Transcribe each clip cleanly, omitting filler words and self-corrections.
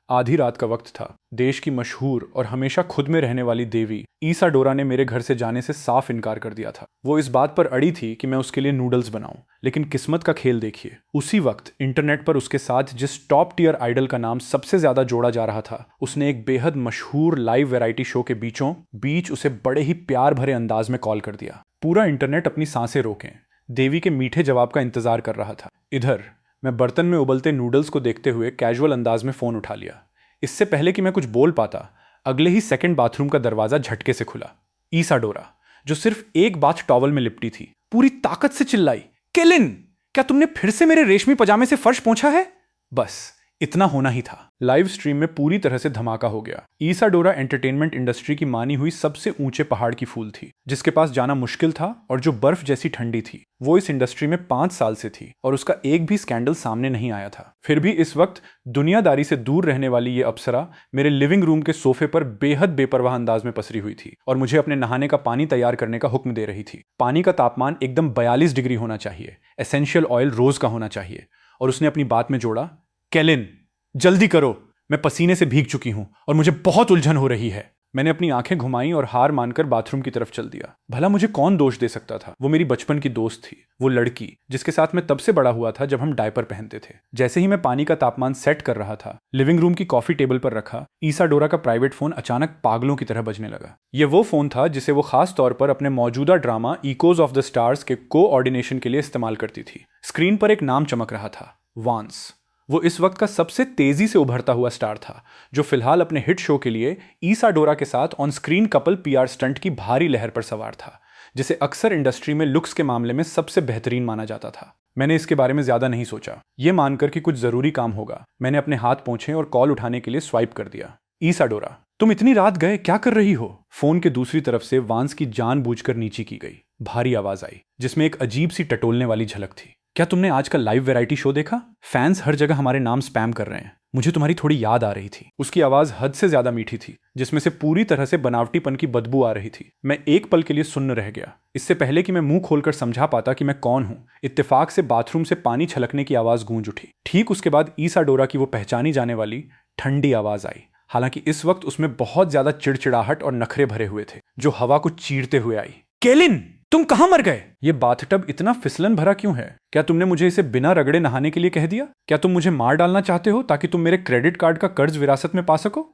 आधी रात का वक्त था। देश की मशहूर और हमेशा खुद में रहने वाली देवी ईसाडोरा ने मेरे घर से जाने से साफ इनकार कर दिया था। वो इस बात पर अड़ी थी कि मैं उसके लिए नूडल्स बनाऊं, लेकिन किस्मत का खेल देखिए, उसी वक्त इंटरनेट पर उसके साथ जिस टॉप टियर आइडल का नाम सबसे ज्यादा जोड़ा जा रहा था, उसने एक बेहद मशहूर लाइव वैरायटी शो के बीचों बीच उसे बड़े ही प्यार भरे अंदाज में कॉल कर दिया। पूरा इंटरनेट अपनी सांसें रोके देवी के मीठे जवाब का इंतजार कर रहा था। इधर मैं बर्तन में उबलते नूडल्स को देखते हुए कैजुअल अंदाज में फोन उठा लिया। इससे पहले कि मैं कुछ बोल पाता, अगले ही सेकंड बाथरूम का दरवाजा झटके से खुला। ईसाडोरा, जो सिर्फ एक बाथ टॉवल में लिपटी थी, पूरी ताकत से चिल्लाई, केलिन, क्या तुमने फिर से मेरे रेशमी पजामे से फर्श पोंछा है? बस इतना होना ही था। लाइव स्ट्रीम में पूरी तरह से धमाका हो गया। ईसाडोरा एंटरटेनमेंट इंडस्ट्री की मानी हुई सबसे ऊंचे पहाड़ की फूल थी, जिसके पास जाना मुश्किल था और जो बर्फ जैसी ठंडी थी। वो इस इंडस्ट्री में 5 साल से थी और उसका एक भी स्कैंडल सामने नहीं आया था। फिर भी इस वक्त दुनियादारी से दूर रहने वाली ये अप्सरा मेरे लिविंग रूम के सोफे पर बेहद बेपरवाह अंदाज में पसरी हुई थी और मुझे अपने नहाने का पानी तैयार करने का हुक्म दे रही थी। पानी का तापमान एकदम 42 डिग्री होना चाहिए, एसेंशियल ऑयल रोज का होना चाहिए। और उसने अपनी बात में जोड़ा, केलिन, जल्दी करो, मैं पसीने से भीग चुकी हूं और मुझे बहुत उलझन हो रही है। मैंने अपनी आंखें घुमाई और हार मानकर बाथरूम की तरफ चल दिया। भला मुझे कौन दोष दे सकता था? वो मेरी बचपन की दोस्त थी, वो लड़की जिसके साथ मैं तब से बड़ा हुआ था जब हम डायपर पहनते थे। जैसे ही मैं पानी का तापमान सेट कर रहा था, लिविंग रूम की कॉफी टेबल पर रखा ईसाडोरा का प्राइवेट फोन अचानक पागलों की तरह बजने लगा। ये वो फोन था जिसे वो खास तौर पर अपने मौजूदा drama echoes of the stars के कोऑर्डिनेशन के लिए इस्तेमाल करती थी। स्क्रीन पर एक नाम चमक रहा था, वांस। वो इस वक्त का सबसे तेजी से उभरता हुआ स्टार था, जो फिलहाल अपने हिट शो के लिए ईसाडोरा के साथ on screen couple PR stunt की भारी लहर पर सवार था, जिसे अक्सर इंडस्ट्री में लुक्स के मामले में सबसे बेहतरीन माना जाता था। मैंने इसके बारे में ज्यादा नहीं सोचा। ये मानकर कि कुछ जरूरी काम होगा, मैंने अपने हाथ पोंछे और कॉल उठाने के लिए स्वाइप कर दिया। ईसाडोरा, तुम इतनी रात गए, क्या कर रही हो? फोन के दूसरी तरफ से वांस की जानबूझकर नीची की गई भारी आवाज आई, जिसमें एक अजीब सी टटोलने वाली झलक थी। क्या तुमने आज का लाइव वैरायटी शो देखा? फैंस हर जगह हमारे नाम स्पैम कर रहे हैं। मुझे तुम्हारी थोड़ी याद आ रही थी। उसकी आवाज हद से ज्यादा मीठी थी, जिसमें से पूरी तरह से बनावटीपन की बदबू आ रही थी। मैं एक पल के लिए सुन्न रह गया। इससे पहले कि मैं मुंह खोलकर समझा पाता कि मैं कौन हूं, इत्तेफाक से बाथरूम से पानी छलकने की आवाज गूंज उठी। ठीक उसके बाद ईसाडोरा की वो पहचानी जाने वाली ठंडी आवाज आई। हालांकि इस वक्त उसमें बहुत ज्यादा चिड़चिड़ाहट और नखरे भरे हुए थे, जो हवा को चीरते हुए आई। केलिन, तुम कहां मर गए? ये बाथटब इतना फिसलन भरा क्यों है? क्या तुमने मुझे इसे बिना रगड़े नहाने के लिए कह दिया? क्या तुम मुझे मार डालना चाहते हो ताकि तुम मेरे क्रेडिट कार्ड का कर्ज विरासत में पा सको?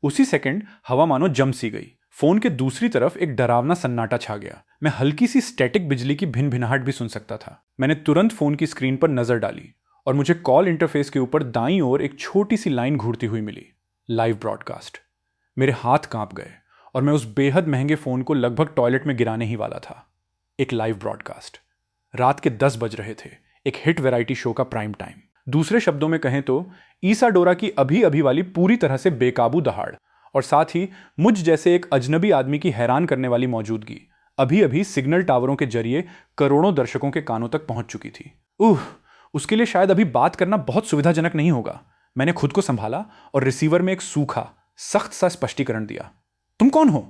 उसी सेकंड हवा मानो जम सी गई। फोन के दूसरी तरफ एक डरावना सन्नाटा छा गया। मैं हल्की सी स्टैटिक बिजली की भिनभिनाहट भी सुन सकता था। मैंने तुरंत फोन की स्क्रीन पर नजर डाली और मुझे कॉल इंटरफेस के ऊपर दाईं ओर एक छोटी सी लाइन घूरती हुई मिली, लाइव ब्रॉडकास्ट। मेरे हाथ कांप गए और मैं उस बेहद महंगे फोन को लगभग टॉयलेट में गिराने ही वाला था। एक लाइव ब्रॉडकास्ट। रात के 10 बज रहे थे, एक हिट वैरायटी शो का प्राइम टाइम। दूसरे शब्दों में कहें तो ईसाडोरा की अभी अभी वाली पूरी तरह से बेकाबू दहाड़ और साथ ही मुझ जैसे एक अजनबी आदमी की हैरान करने वाली मौजूदगी अभी अभी सिग्नल टावरों के जरिए करोड़ों दर्शकों के कानों तक पहुंच चुकी थी। उसके लिए शायद अभी बात करना बहुत सुविधाजनक नहीं होगा। मैंने खुद को संभाला और रिसीवर में एक सूखा, सख्त सा स्पष्टीकरण दिया। तुम कौन हो?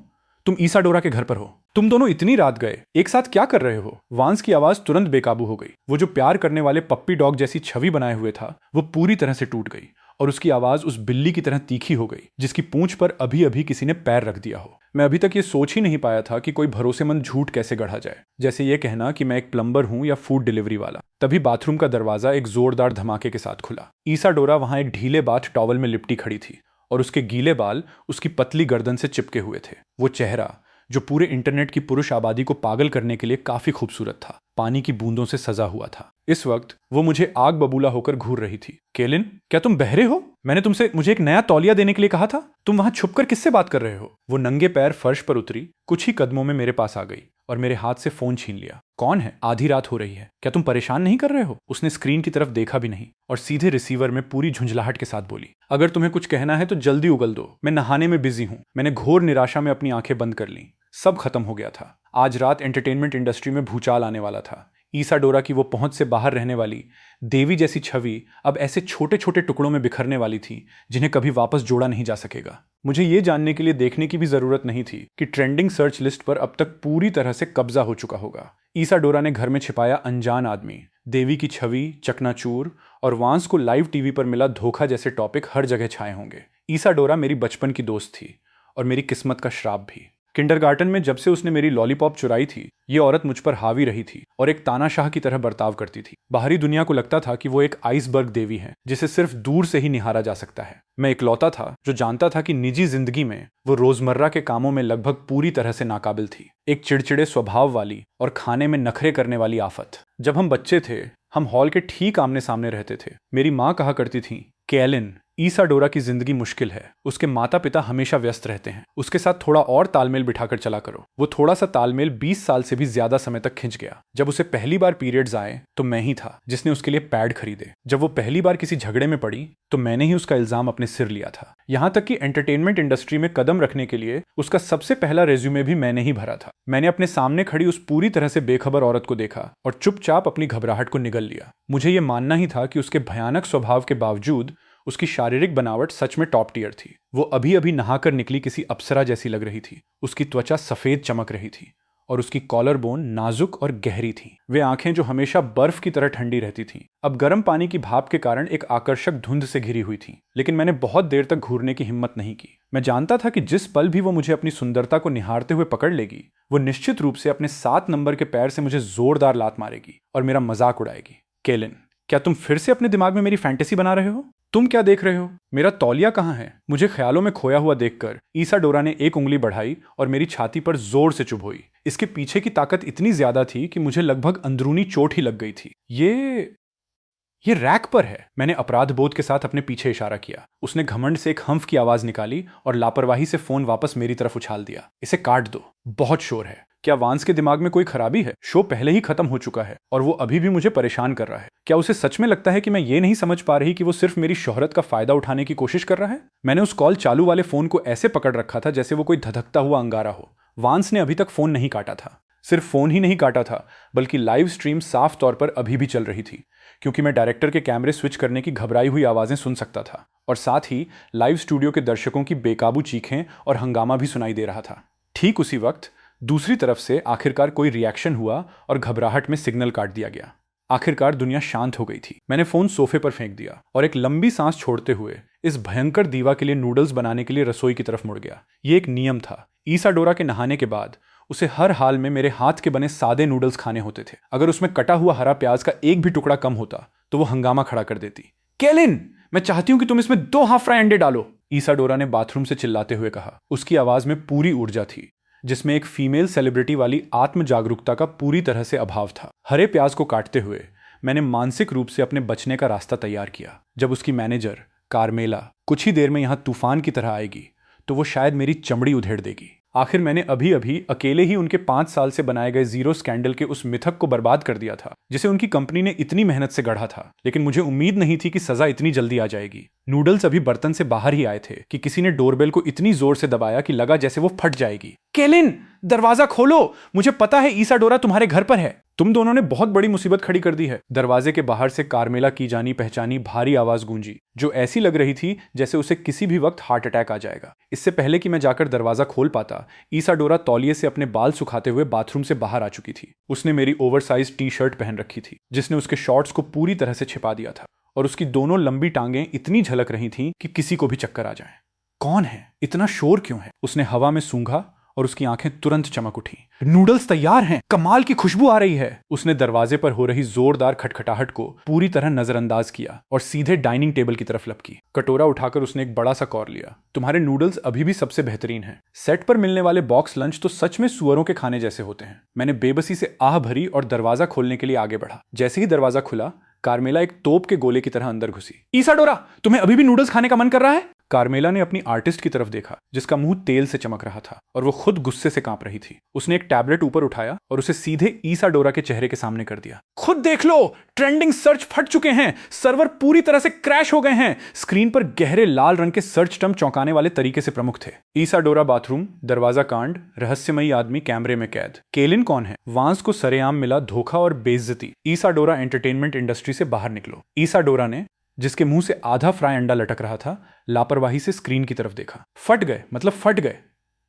तुम ईसाडोरा के घर पर हो। तुम दोनों इतनी रात गए, एक साथ क्या कर रहे हो? वांस की आवाज तुरंत बेकाबू हो गई। वो जो प्यार करने वाले पप्पी डॉग जैसी छवि बनाए हुए था, वो पूरी तरह से टूट गई और उसकी आवाज उस बिल्ली की तरह तीखी हो गई जिसकी पूंछ पर अभी अभी किसी ने पैर रख दिया हो। मैं अभी तक ये सोच ही नहीं पाया था कि कोई भरोसेमंद झूठ कैसे गढ़ा जाए, जैसे ये कहना कि मैं एक प्लम्बर हूं या फूड डिलीवरी वाला। तभी बाथरूम का दरवाजा एक जोरदार धमाके के साथ खुला। ईसाडोरा वहां एक ढीले बाथ टॉवल में लिपटी खड़ी थी और उसके गीले बाल उसकी पतली गर्दन से चिपके हुए थे। वो चेहरा, जो पूरे इंटरनेट की पुरुष आबादी को पागल करने के लिए काफी खूबसूरत था, पानी की बूंदों से सजा हुआ था। इस वक्त वो मुझे आग बबूला होकर घूर रही थी। केलिन, क्या तुम बहरे हो? मैंने तुमसे मुझे एक नया तौलिया देने के लिए कहा था। तुम वहां छुपकर किससे बात कर रहे हो? वो नंगे पैर फर्श पर उतरी, कुछ ही कदमों में मेरे पास आ गई और मेरे हाथ से फोन छीन लिया। कौन है? आधी रात हो रही है, क्या तुम परेशान नहीं कर रहे हो? उसने स्क्रीन की तरफ देखा भी नहीं और सीधे रिसीवर में पूरी झुंझलाहट के साथ बोली, अगर तुम्हें कुछ कहना है तो जल्दी उगल दो, मैं नहाने में बिजी हूं। मैंने घोर निराशा में अपनी आंखें बंद कर लीं। सब खत्म हो गया था। आज रात एंटरटेनमेंट इंडस्ट्री में भूचाल आने वाला था। ईसाडोरा की वो पहुंच से बाहर रहने वाली देवी जैसी छवि अब ऐसे छोटे छोटे टुकड़ों में बिखरने वाली थी जिन्हें कभी वापस जोड़ा नहीं जा सकेगा। मुझे ये जानने के लिए देखने की भी जरूरत नहीं थी कि ट्रेंडिंग सर्च लिस्ट पर अब तक पूरी तरह से कब्जा हो चुका होगा। ईसाडोरा ने घर में छिपाया अनजान आदमी, देवी की छवि, चकनाचूर और वांस को लाइव टीवी पर मिला धोखा जैसे टॉपिक हर जगह छाए होंगे। ईसाडोरा मेरी बचपन की दोस्त थी और मेरी किस्मत का श्राप भी। किंडरगार्टन में जब से उसने मेरी लॉलीपॉप चुराई थी, ये औरत मुझ पर हावी रही थी और एक तानाशाह की तरह बर्ताव करती थी। बाहरी दुनिया को लगता था कि वो एक आइसबर्ग देवी है जिसे सिर्फ दूर से ही निहारा जा सकता है। मैं इकलौता था जो जानता था कि निजी जिंदगी में वो रोजमर्रा के कामों में लगभग पूरी तरह से नाकाबिल थी। एक चिड़चिड़े स्वभाव वाली और खाने में नखरे करने वाली आफत। जब हम बच्चे थे, हम हॉल के ठीक आमने सामने रहते थे। मेरी माँ कहा करती थी, कैलिन, ईसाडोरा की जिंदगी मुश्किल है। उसके माता पिता हमेशा व्यस्त रहते हैं। उसके साथ थोड़ा और तालमेल बिठाकर चला करो। वो थोड़ा सा तालमेल 20 साल से भी ज्यादा समय तक खिंच गया। जब उसे पहली बार पीरियड्स आए तो मैं ही था जिसने उसके लिए पैड खरीदे। जब वो पहली बार किसी झगड़े में पड़ी तो मैंने ही उसका इल्जाम अपने सिर लिया था। यहाँ तक कि एंटरटेनमेंट इंडस्ट्री में कदम रखने के लिए उसका सबसे पहला रेज्यूमे भी मैंने ही भरा था। मैंने अपने सामने खड़ी उस पूरी तरह से बेखबर औरत को देखा और चुपचाप अपनी घबराहट को निगल लिया। मुझे ये मानना ही था कि उसके भयानक स्वभाव के बावजूद उसकी शारीरिक बनावट सच में टॉप टियर थी। वो अभी अभी नहाकर निकली किसी अप्सरा जैसी लग रही थी। उसकी त्वचा सफेद चमक रही थी और उसकी कॉलर बोन नाजुक और गहरी थी। वे आंखें जो हमेशा बर्फ की तरह ठंडी रहती थीं, अब गर्म पानी की भाप के कारण एक आकर्षक धुंध से घिरी हुई थी। लेकिन मैंने बहुत देर तक घूरने की हिम्मत नहीं की। मैं जानता था कि जिस पल भी वो मुझे अपनी सुंदरता को निहारते हुए पकड़ लेगी, वो निश्चित रूप से अपने 7 नंबर के पैर से मुझे जोरदार लात मारेगी और मेरा मजाक उड़ाएगी। केलिन, क्या तुम फिर से अपने दिमाग में मेरी फैंटेसी बना रहे हो? तुम क्या देख रहे हो? मेरा तौलिया कहाँ है? मुझे ख्यालों में खोया हुआ देखकर ईसाडोरा ने एक उंगली बढ़ाई और मेरी छाती पर जोर से चुभोई। इसके पीछे की ताकत इतनी ज्यादा थी कि मुझे लगभग अंदरूनी चोट ही लग गई थी। ये रैक पर है। मैंने अपराध बोध के साथ अपने पीछे इशारा किया। उसने घमंड से एक हंफ की आवाज निकाली और लापरवाही से फोन वापस मेरी तरफ उछाल दिया। इसे काट दो, बहुत शोर है। क्या वांस के दिमाग में कोई खराबी है? शो पहले ही खत्म हो चुका है और वो अभी भी मुझे परेशान कर रहा है। क्या उसे सच में लगता है कि मैं ये नहीं समझ पा रही कि वो सिर्फ मेरी शोहरत का फायदा उठाने की कोशिश कर रहा है? मैंने उस कॉल चालू वाले फोन को ऐसे पकड़ रखा था जैसे वो कोई धधकता हुआ अंगारा हो। वांस ने अभी तक फोन नहीं काटा था। सिर्फ फोन ही नहीं काटा था, बल्कि लाइव स्ट्रीम साफ तौर पर अभी भी चल रही थी, क्योंकि मैं डायरेक्टर के कैमरे स्विच करने की घबराई हुई आवाजें सुन सकता था और साथ ही लाइव स्टूडियो के दर्शकों की बेकाबू चीखें और हंगामा भी सुनाई दे रहा था। ठीक उसी वक्त दूसरी तरफ से आखिरकार कोई रिएक्शन हुआ और घबराहट में सिग्नल काट दिया गया। आखिरकार दुनिया शांत हो गई थी। मैंने फोन सोफे पर फेंक दिया और एक लंबी सांस छोड़ते हुए इस भयंकर दीवा के लिए नूडल्स बनाने के लिए रसोई की तरफ मुड़ गया। ये एक नियम था। ईसाडोरा के नहाने के बाद उसे हर हाल में मेरे हाथ के बने सादे नूडल्स खाने होते थे। अगर उसमें कटा हुआ हरा प्याज का एक भी टुकड़ा कम होता तो वो हंगामा खड़ा कर देती। केलिन, मैं चाहती हूं कि तुम इसमें 2 हाफ फ्राई अंडे डालो, ईसाडोरा ने बाथरूम से चिल्लाते हुए कहा। उसकी आवाज में पूरी ऊर्जा थी, जिसमें एक फीमेल सेलिब्रिटी वाली आत्म जागरूकता का पूरी तरह से अभाव था। हरे प्याज को काटते हुए मैंने मानसिक रूप से अपने बचने का रास्ता तैयार किया। जब उसकी मैनेजर कार्मेला कुछ ही देर में यहां तूफान की तरह आएगी तो वो शायद मेरी चमड़ी उधेड़ देगी। आखिर मैंने अभी अभी अकेले ही उनके 5 साल से बनाए गए जीरो स्कैंडल के उस मिथक को बर्बाद कर दिया था जिसे उनकी कंपनी ने इतनी मेहनत से गढ़ा था। लेकिन मुझे उम्मीद नहीं थी कि सजा इतनी जल्दी आ जाएगी। नूडल्स अभी बर्तन से बाहर ही आए थे कि किसी ने डोरबेल को इतनी जोर से दबाया कि लगा जैसे वो फट जाएगी। केलिन, दरवाजा खोलो, मुझे पता है ईसाडोरा तुम्हारे घर पर है। तुम दोनों ने बहुत बड़ी मुसीबत खड़ी कर दी है। दरवाजे के बाहर से कार्मेला की जानी पहचानी भारी आवाज गूंजी, जो ऐसी लग रही थी जैसे उसे किसी भी वक्त हार्ट अटैक आ जाएगा। इससे पहले कि मैं जाकर दरवाजा खोल पाता, ईसाडोरा तौलिए से अपने बाल सुखाते हुए बाथरूम से बाहर आ चुकी थी। उसने मेरी ओवरसाइज टी-शर्ट पहन रखी थी जिसने उसके शॉर्ट्स को पूरी तरह से छिपा दिया था और उसकी दोनों लंबी टांगें इतनी झलक रही थीं कि किसी को भी चक्कर आ जाए। कौन है? इतना शोर क्यों है? उसने हवा में सूंघा और उसकी आंखें तुरंत चमक उठी। नूडल्स तैयार हैं, कमाल की खुशबू आ रही है। उसने दरवाजे पर हो रही जोरदार खटखटाहट को पूरी तरह नजरअंदाज किया और सीधे डाइनिंग टेबल की तरफ लपकी। कटोरा उठाकर उसने एक बड़ा सा कौर लिया। तुम्हारे नूडल्स अभी भी सबसे बेहतरीन हैं। सेट पर मिलने वाले बॉक्स लंच तो सच में सुअरों के खाने जैसे होते हैं। मैंने बेबसी से आह भरी और दरवाजा खोलने के लिए आगे बढ़ा। जैसे ही दरवाजा खुला, कार्मेला एक तोप के गोले की तरह अंदर घुसी। ईसाडोरा, तुम्हें अभी भी नूडल्स खाने का मन कर रहा है? कार्मेला ने अपनी आर्टिस्ट की तरफ देखा जिसका मुंह तेल से चमक रहा था और वो खुद गुस्से से कांप रही थी। उसने एक टैबलेट ऊपर उठाया और उसे सीधे ईसाडोरा के चेहरे के सामने कर दिया। खुद देख लो, ट्रेंडिंग सर्च फट चुके हैं, सर्वर पूरी तरह से क्रैश हो गए हैं। स्क्रीन पर गहरे लाल रंग के सर्च टर्म चौंकाने वाले तरीके से प्रमुख थे। ईसाडोरा बाथरूम, दरवाजा कांड, रहस्यमयी आदमी कैमरे में कैद। केलिन कौन है? वांस को सरेआम मिला धोखा और बेइज्जती। ईसाडोरा एंटरटेनमेंट इंडस्ट्री से बाहर निकलो। ईसाडोरा ने जिसके मुंह से आधा फ्राई अंडा लटक रहा था, लापरवाही से स्क्रीन की तरफ देखा। फट गए, मतलब फट गए।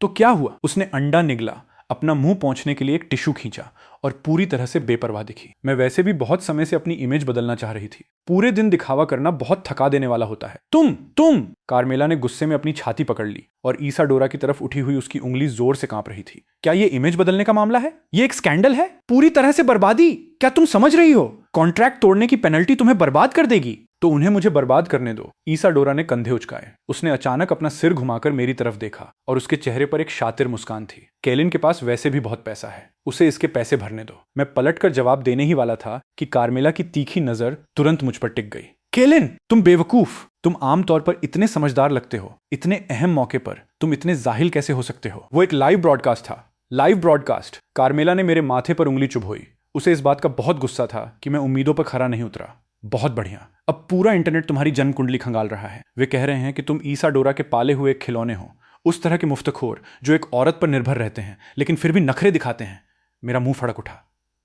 तो क्या हुआ? उसने अंडा निगला, अपना मुंह पोंछने के लिए एक टिश्यू खींचा और पूरी तरह से बेपरवाह दिखी। मैं वैसे भी बहुत समय से अपनी इमेज बदलना चाह रही थी। पूरे दिन दिखावा करना बहुत थका देने वाला होता है। तुम! कार्मेला ने गुस्से में अपनी छाती पकड़ ली और ईसाडोरा की तरफ उठी हुई उसकी उंगली जोर से कांप रही थी। क्या ये इमेज बदलने का मामला है? ये एक स्कैंडल है, पूरी तरह से बर्बादी। क्या तुम समझ रही हो? कॉन्ट्रैक्ट तोड़ने की पेनल्टी तुम्हें बर्बाद कर देगी। तो उन्हें मुझे बर्बाद करने दो। ईसाडोरा ने कंधे उचकाए। उसने अचानक अपना सिर घुमाकर मेरी तरफ देखा और उसके चेहरे पर एक शातिर मुस्कान थी। केलिन के पास वैसे भी बहुत पैसा है, उसे इसके पैसे भरने दो। मैं पलटकर जवाब देने ही वाला था कि कार्मेला की तीखी नजर तुरंत मुझ पर टिक गई। केलिन, तुम बेवकूफ! तुम आमतौर पर इतने समझदार लगते हो, इतने अहम मौके पर तुम इतने जाहिल कैसे हो सकते हो? वो एक लाइव ब्रॉडकास्ट था। Live broadcast. कार्मेला ने मेरे माथे पर उंगली चुभोई। उसे इस बात का बहुत गुस्सा था कि मैं उम्मीदों पर खरा नहीं उतरा। बहुत बढ़िया, अब पूरा इंटरनेट तुम्हारी जन्म कुंडली खंगाल रहा है। वे कह रहे हैं कि तुम ईसाडोरा के पाले हुए एक खिलौने हो, उस तरह के मुफ्तखोर जो एक औरत पर निर्भर रहते हैं लेकिन फिर भी नखरे दिखाते हैं। मेरा मुंह फड़क उठा।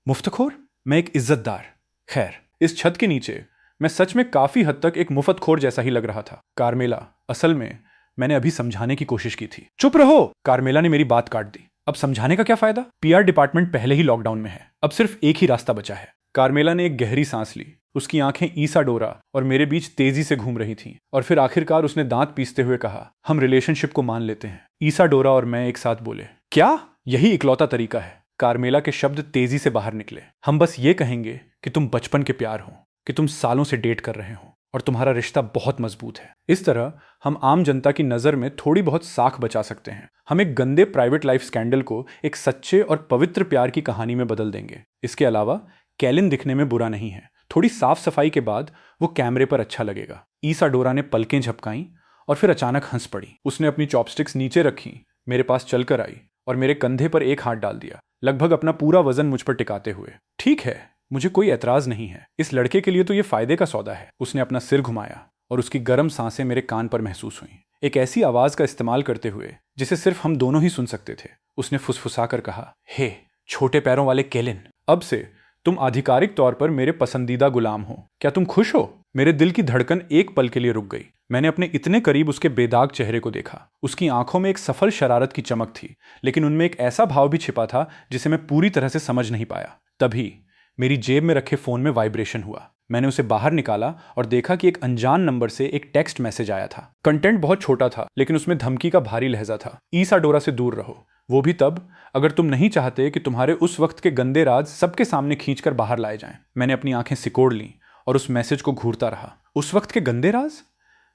मुफ्तखोर? मैं एक इज्जतदार। खैर, इस छत के नीचे मैं सच में काफी हद तक एक मुफ्तखोर जैसा ही लग रहा था। कार्मेला, असल में मैंने अभी समझाने की कोशिश की थी। चुप रहो! कार्मेला ने मेरी बात काट दी। अब समझाने का क्या फायदा? पीआर डिपार्टमेंट पहले ही लॉकडाउन में है। अब सिर्फ एक ही रास्ता बचा है। कार्मेला ने एक गहरी सांस ली। उसकी आंखें ईसाडोरा और मेरे बीच तेजी से घूम रही थीं और फिर आखिरकार उसने दांत पीसते हुए कहा, हम रिलेशनशिप को मान लेते हैं। ईसाडोरा और मैं एक साथ बोले, क्या? यही इकलौता तरीका है। कार्मेला के शब्द तेजी से बाहर निकले। हम बस ये कहेंगे कि तुम बचपन के प्यार हो, कि तुम सालों से डेट कर रहे हो और तुम्हारा रिश्ता बहुत मजबूत है। इस तरह हम आम जनता की नजर में थोड़ी बहुत साख बचा सकते हैं। हम एक गंदे प्राइवेट लाइफ स्कैंडल को एक सच्चे और पवित्र प्यार की कहानी में बदल देंगे। इसके अलावा केलिन दिखने में बुरा नहीं है। थोड़ी साफ सफाई के बाद वो कैमरे पर अच्छा लगेगा। ईसाडोरा ने पलकें झपकाईं और फिर अचानक हंस पड़ी। उसने अपनी चॉपस्टिक्स नीचे रखी, मेरे पास चलकर आई और मेरे कंधे पर एक हाथ डाल दिया, लगभग अपना पूरा वजन मुझ पर टिकाते हुए। ठीक है, मुझे कोई एतराज नहीं है। इस लड़के के लिए तो ये फायदे का सौदा है। उसने अपना सिर घुमाया और उसकी गर्म सांसें मेरे कान पर महसूस हुई, एक ऐसी आवाज का इस्तेमाल करते हुए जिसे सिर्फ हम दोनों ही सुन सकते थे। उसने फुसफुसाकर कहा, हे छोटे पैरों वाले केलिन, अब से तुम आधिकारिक तौर पर मेरे पसंदीदा गुलाम हो। क्या तुम खुश हो? मेरे दिल की धड़कन एक पल के लिए रुक गई। मैंने अपने इतने करीब उसके बेदाग चेहरे को देखा। उसकी आंखों में एक सफल शरारत की चमक थी, लेकिन उनमें एक ऐसा भाव भी छिपा था जिसे मैं पूरी तरह से समझ नहीं पाया। तभी मेरी जेब में रखे फोन में वाइब्रेशन हुआ। मैंने उसे बाहर निकाला और देखा कि एक अनजान नंबर से एक टेक्स्ट मैसेज आया था। कंटेंट बहुत छोटा था, लेकिन उसमें धमकी का भारी लहजा था। ईसाडोरा से दूर रहो, वो भी तब अगर तुम नहीं चाहते कि तुम्हारे उस वक्त के गंदे राज सबके सामने खींचकर बाहर लाए जाएं। मैंने अपनी आंखें सिकोड़ लीं और उस मैसेज को घूरता रहा। उस वक्त के गंदे राज?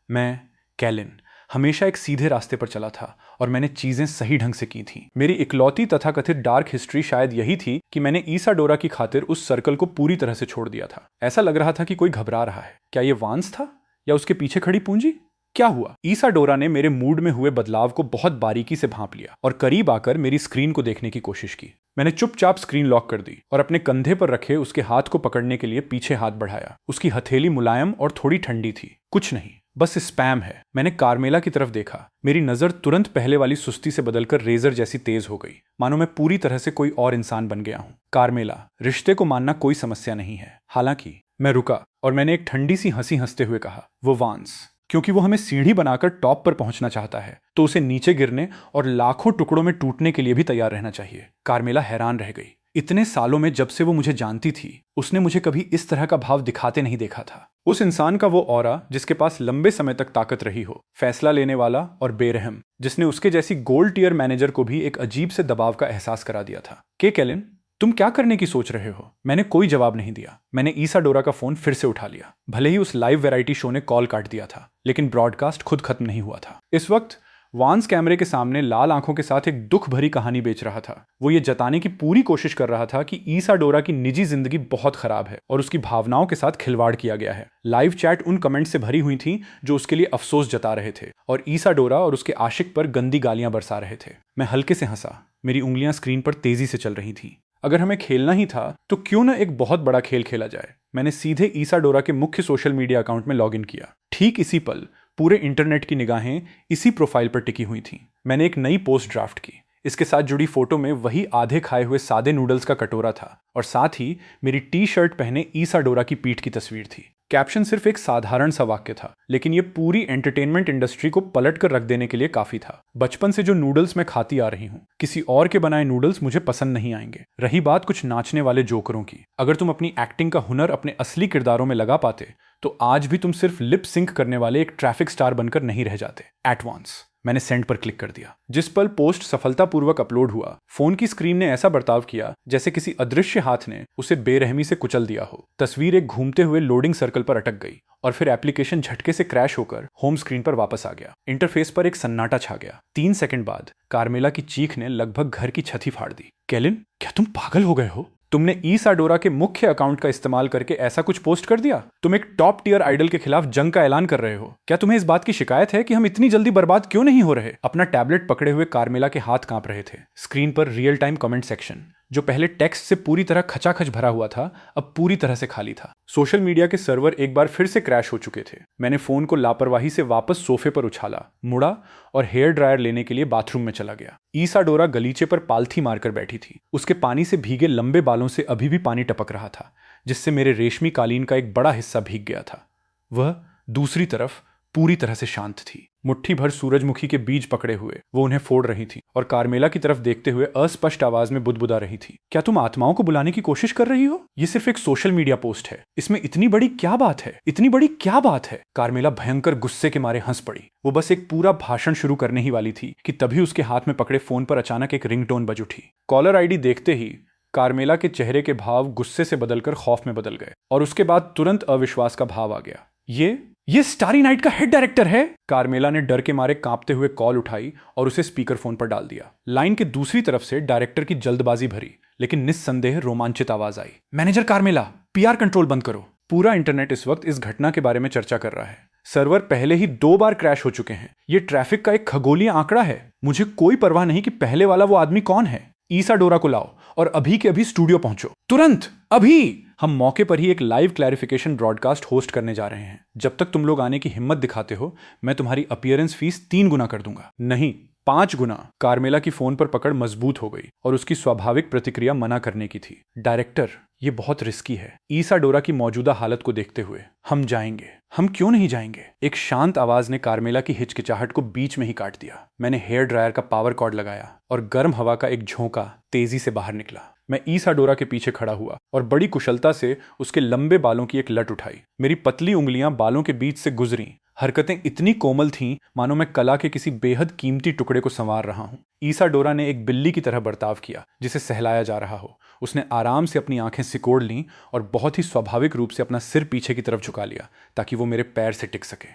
मैं, केलिन, हमेशा एक सीधे रास्ते पर चला था और मैंने चीजें सही ढंग से की थी। मेरी इकलौती तथाकथित डार्क हिस्ट्री शायद यही थी कि मैंने ईसाडोरा की खातिर उस सर्कल को पूरी तरह से छोड़ दिया था। ऐसा लग रहा था कि कोई घबरा रहा है। क्या ये वांस था या उसके पीछे खड़ी पूंजी? क्या हुआ? ईसाडोरा ने मेरे मूड में हुए बदलाव को बहुत बारीकी से भांप लिया और करीब आकर मेरी स्क्रीन को देखने की कोशिश की। मैंने चुपचाप स्क्रीन लॉक कर दी और अपने कंधे पर रखे उसके हाथ को पकड़ने के लिए पीछे हाथ बढ़ाया। उसकी हथेली मुलायम और थोड़ी ठंडी थी। कुछ नहीं, बस स्पैम है। मैंने कार्मेला की तरफ देखा। मेरी नजर तुरंत पहले वाली सुस्ती से बदलकर रेजर जैसी तेज हो गई, मानो मैं पूरी तरह से कोई और इंसान बन गया हूं। कार्मेला, रिश्ते को मानना कोई समस्या नहीं है। हालांकि मैं रुका और मैंने एक ठंडी सी हंसी हंसते हुए कहा, वो वांस, क्योंकि वो हमें सीढ़ी बनाकर टॉप पर पहुंचना चाहता है तो उसे नीचे गिरने और लाखों टुकड़ों में टूटने के लिए भी तैयार रहना चाहिए। कार्मेला हैरान रह गई। इतने सालों में जब से वो मुझे जानती थी, उसने मुझे कभी इस तरह का भाव दिखाते नहीं देखा था। उस इंसान का वो ऑरा जिसके पास लंबे समय तक ताकत रही हो, फैसला लेने वाला और बेरहम, जिसने उसके जैसी गोल्ड टियर मैनेजर को भी एक अजीब से दबाव का एहसास करा दिया था। केलिन, तुम क्या करने की सोच रहे हो? मैंने कोई जवाब नहीं दिया। मैंने ईसाडोरा का फोन फिर से उठा लिया। भले ही उस लाइव वैरायटी शो ने कॉल काट दिया था, लेकिन ब्रॉडकास्ट खुद खत्म नहीं हुआ था। इस वक्त वांस कैमरे के सामने लाल आंखों के साथ एक दुख भरी कहानी बेच रहा था। वो ये जताने की पूरी कोशिश कर रहा था कि ईसाडोरा की निजी जिंदगी बहुत खराब है और उसकी भावनाओं के साथ खिलवाड़ किया गया है। लाइव चैट उन कमेंट से भरी हुई थी जो उसके लिए अफसोस जता रहे थे और ईसाडोरा और उसके आशिक पर गंदी गालियां बरसा रहे थे। मैं हल्के से हंसा। मेरी उंगलियां स्क्रीन पर तेजी से चल रही थी। अगर हमें खेलना ही था तो क्यों न एक बहुत बड़ा खेल खेला जाए। मैंने सीधे ईसाडोरा के मुख्य सोशल मीडिया अकाउंट में लॉगिन किया। ठीक इसी पल पूरे इंटरनेट की निगाहें इसी प्रोफाइल पर टिकी हुई थीं। मैंने एक नई पोस्ट ड्राफ्ट की। इसके साथ जुड़ी फोटो में वही आधे खाए हुए सादे नूडल्स का कटोरा था और साथ ही मेरी टी शर्ट पहने ईसाडोरा की पीठ की तस्वीर थी। कैप्शन सिर्फ एक साधारण सा वाक्य था, लेकिन ये पूरी एंटरटेनमेंट इंडस्ट्री को पलट कर रख देने के लिए काफी था। बचपन से जो नूडल्स मैं खाती आ रही हूँ, किसी और के बनाए नूडल्स मुझे पसंद नहीं आएंगे। रही बात कुछ नाचने वाले जोकरों की, अगर तुम अपनी एक्टिंग का हुनर अपने असली किरदारों में लगा पाते तो आज भी तुम सिर्फ लिप सिंक करने वाले एक ट्रैफिक स्टार बनकर नहीं रह जाते। At once. मैंने सेंड पर क्लिक कर दिया। जिस पल पोस्ट सफलतापूर्वक अपलोड हुआ, फोन की स्क्रीन ने ऐसा बर्ताव किया जैसे किसी अदृश्य हाथ ने उसे बेरहमी से कुचल दिया हो। तस्वीर एक घूमते हुए लोडिंग सर्कल पर अटक गई और फिर एप्लीकेशन झटके से क्रैश होकर होम स्क्रीन पर वापस आ गया। इंटरफेस पर एक सन्नाटा छा गया। 3 सेकंड बाद कार्मेला की चीख ने लगभग घर की छत ही फाड़ दी। केलिन, क्या तुम पागल हो गए हो? तुमने ईसाडोरा के मुख्य अकाउंट का इस्तेमाल करके ऐसा कुछ पोस्ट कर दिया? तुम एक टॉप टियर आइडल के खिलाफ जंग का ऐलान कर रहे हो। क्या तुम्हें इस बात की शिकायत है कि हम इतनी जल्दी बर्बाद क्यों नहीं हो रहे? अपना टैबलेट पकड़े हुए कार्मेला के हाथ कांप रहे थे। स्क्रीन पर रियल टाइम कमेंट सेक्शन, जो पहले टेक्स्ट से पूरी तरह खचाखच भरा हुआ था, अब पूरी तरह से खाली था। सोशल मीडिया के सर्वर एक बार फिर से क्रैश हो चुके थे। मैंने फोन को लापरवाही से वापस सोफे पर उछाला, मुड़ा और हेयर ड्रायर लेने के लिए बाथरूम में चला गया। ईसाडोरा गलीचे पर पालथी मारकर बैठी थी। उसके पानी से भीगे लंबे बालों से अभी भी पानी टपक रहा था, जिससे मेरे रेशमी कालीन का एक बड़ा हिस्सा भीग गया था। वह दूसरी तरफ पूरी तरह से शांत थी। मुट्ठी भर सूरजमुखी के बीज पकड़े हुए वो उन्हें फोड़ रही थी और कार्मेला की तरफ देखते हुए अस्पष्ट आवाज में बुदबुदा रही थी। क्या तुम आत्माओं को बुलाने की कोशिश कर रही हो? ये सिर्फ एक सोशल मीडिया पोस्ट है। इसमें इतनी बड़ी क्या बात है? इतनी बड़ी क्या बात है? कार्मेला भयंकर गुस्से के मारे हंस पड़ी। वो बस एक पूरा भाषण शुरू करने ही वाली थी कि तभी उसके हाथ में पकड़े फोन पर अचानक एक रिंगटोन बज उठी। कॉलर आईडी देखते ही कार्मेला के चेहरे के भाव गुस्से से बदलकर खौफ में बदल गए और उसके बाद तुरंत अविश्वास का भाव आ गया। ये स्टारी नाइट का हेड डायरेक्टर है। कार्मेला ने डर के मारे कांपते हुए कॉल उठाई और उसे स्पीकर फोन पर डाल दिया। लाइन के दूसरी तरफ से डायरेक्टर की जल्दबाजी भरी लेकिन निस्संदेह रोमांचित आवाज आई, मैनेजर कार्मेला, पीआर कंट्रोल बंद करो। पूरा इंटरनेट इस वक्त इस घटना के बारे में चर्चा कर रहा है। सर्वर पहले ही 2 बार क्रैश हो चुके हैं। ये ट्रैफिक का एक खगोलीय आंकड़ा है। मुझे कोई परवाह नहीं कि पहले वाला वो आदमी कौन है। ईसाडोरा को लाओ और अभी के अभी स्टूडियो पहुंचो, तुरंत, अभी। हम मौके पर ही एक लाइव क्लैरिफिकेशन ब्रॉडकास्ट होस्ट करने जा रहे हैं। जब तक तुम लोग आने की हिम्मत दिखाते हो, मैं तुम्हारी अपीयरेंस फीस 3 गुना कर दूंगा। नहीं, 5 गुना। कार्मेला की फोन पर पकड़ मजबूत हो गई और उसकी स्वाभाविक प्रतिक्रिया मना करने की थी। डायरेक्टर, ये बहुत रिस्की है। ईसाडोरा की मौजूदा हालत को देखते हुए हम जाएंगे। हम क्यों नहीं जाएंगे? एक शांत आवाज ने कार्मेला की हिचकिचाहट को बीच में ही काट दिया। मैंने हेयर ड्रायर का पावर कॉर्ड लगाया और गर्म हवा का एक झोंका तेजी से बाहर निकला। मैं ईसाडोरा के पीछे खड़ा हुआ और बड़ी कुशलता से उसके लंबे बालों की एक लट उठाई। मेरी पतली उंगलियां बालों के बीच से गुजरी। हरकतें इतनी कोमल थीं मानो मैं कला के किसी बेहद कीमती टुकड़े को संवार रहा हूं। ईसाडोरा ने एक बिल्ली की तरह बर्ताव किया, जिसे सहलाया जा रहा हो। उसने आराम से अपनी आंखें सिकोड़ लीं और बहुत ही स्वाभाविक रूप से अपना सिर पीछे की तरफ झुका लिया ताकि वो मेरे पैर से टिक सके।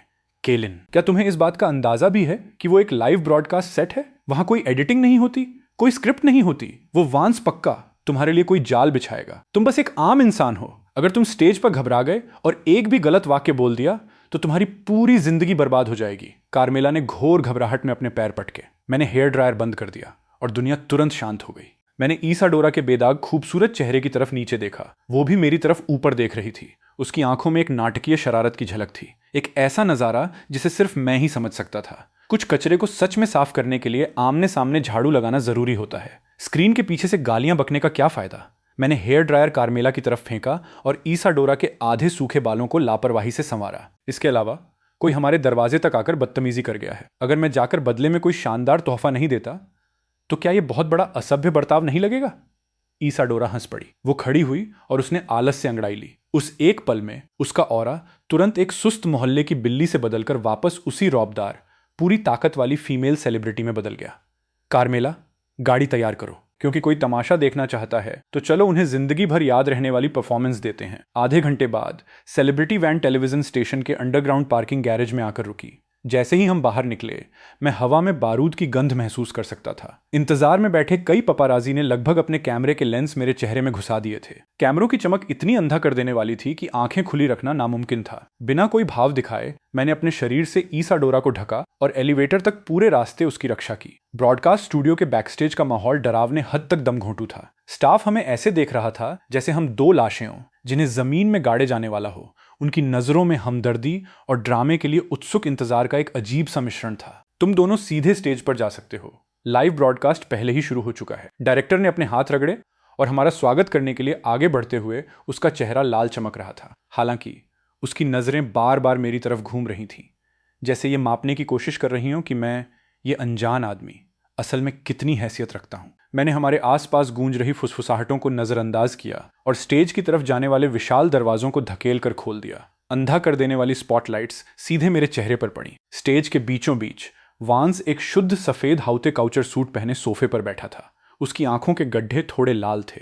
केलिन, क्या तुम्हें इस बात का अंदाजा भी है कि वो एक लाइव ब्रॉडकास्ट सेट है? वहां कोई एडिटिंग नहीं होती, कोई स्क्रिप्ट नहीं होती। वो वांस पक्का तुम्हारे लिए कोई जाल बिछाएगा। तुम बस एक आम इंसान हो। अगर तुम स्टेज पर घबरा गए और एक भी गलत वाक्य बोल दिया तो तुम्हारी पूरी जिंदगी बर्बाद हो जाएगी। कार्मेला ने घोर घबराहट में अपने पैर पटके। मैंने हेयर ड्रायर बंद कर दिया और दुनिया तुरंत शांत हो गई। मैंने ईसाडोरा के बेदाग खूबसूरत चेहरे की तरफ नीचे देखा। वो भी मेरी तरफ ऊपर देख रही थी। उसकी आंखों में एक नाटकीय शरारत की झलक थी, एक ऐसा नजारा जिसे सिर्फ मैं ही समझ सकता था। कुछ कचरे को सच में साफ करने के लिए आमने सामने झाड़ू लगाना जरूरी होता है। स्क्रीन के पीछे से गालियां बकने का क्या फायदा? मैंने हेयर ड्रायर कार्मेला की तरफ फेंका और ईसाडोरा के आधे सूखे बालों को लापरवाही से संवारा। इसके अलावा कोई हमारे दरवाजे तक आकर बदतमीजी कर गया है। अगर मैं जाकर बदले में कोई शानदार तोहफा नहीं देता तो क्या यह बहुत बड़ा असभ्य बर्ताव नहीं लगेगा? ईसाडोरा हंस पड़ी। वो खड़ी हुई और उसने आलस से अंगड़ाई ली। उस एक पल में उसका ऑरा तुरंत एक सुस्त मोहल्ले की बिल्ली से बदलकर वापस उसी रौबदार, पूरी ताकत वाली फीमेल सेलिब्रिटी में बदल गया। कार्मेला, गाड़ी तैयार करो, क्योंकि कोई तमाशा देखना चाहता है तो चलो उन्हें जिंदगी भर याद रहने वाली परफॉर्मेंस देते हैं। आधे घंटे बाद सेलिब्रिटी वैन टेलीविजन स्टेशन के अंडरग्राउंड पार्किंग गैरेज में आकर रुकी। जैसे ही हम बाहर निकले, मैं हवा में बारूद की गंध महसूस कर सकता था। इंतजार में बैठे कई पपाराजी ने लगभग अपने कैमरे के लेंस मेरे चेहरे में घुसा दिए थे। कैमरों की चमक इतनी अंधा कर देने वाली थी कि आंखें खुली रखना नामुमकिन था। बिना कोई भाव दिखाए मैंने अपने शरीर से ईसाडोरा को ढका और एलिवेटर तक पूरे रास्ते उसकी रक्षा की। ब्रॉडकास्ट स्टूडियो के बैकस्टेज का माहौल डरावने हद तक दमघोंटू था। स्टाफ हमें ऐसे देख रहा था जैसे हम 2 लाशें हों जिन्हें जमीन में गाड़े जाने वाला हो। उनकी नजरों में हमदर्दी और ड्रामे के लिए उत्सुक इंतजार का एक अजीब सा मिश्रण था। तुम दोनों सीधे स्टेज पर जा सकते हो। लाइव ब्रॉडकास्ट पहले ही शुरू हो चुका है। डायरेक्टर ने अपने हाथ रगड़े और हमारा स्वागत करने के लिए आगे बढ़ते हुए उसका चेहरा लाल चमक रहा था। हालांकि उसकी नज़रें बार बार मेरी तरफ घूम रही थीं, जैसे ये मापने की कोशिश कर रही हूं कि मैं, ये अनजान आदमी, असल में कितनी हैसियत रखता हूं। मैंने हमारे आसपास गूंज रही फुसफुसाहटों को नज़रअंदाज किया और स्टेज की तरफ जाने वाले विशाल दरवाजों को धकेल कर खोल दिया। अंधा कर देने वाली स्पॉटलाइट्स सीधे मेरे चेहरे पर पड़ी। स्टेज के बीचों बीच वांस एक शुद्ध सफ़ेद हाउते काउचर सूट पहने सोफे पर बैठा था। उसकी आंखों के गड्ढे थोड़े लाल थे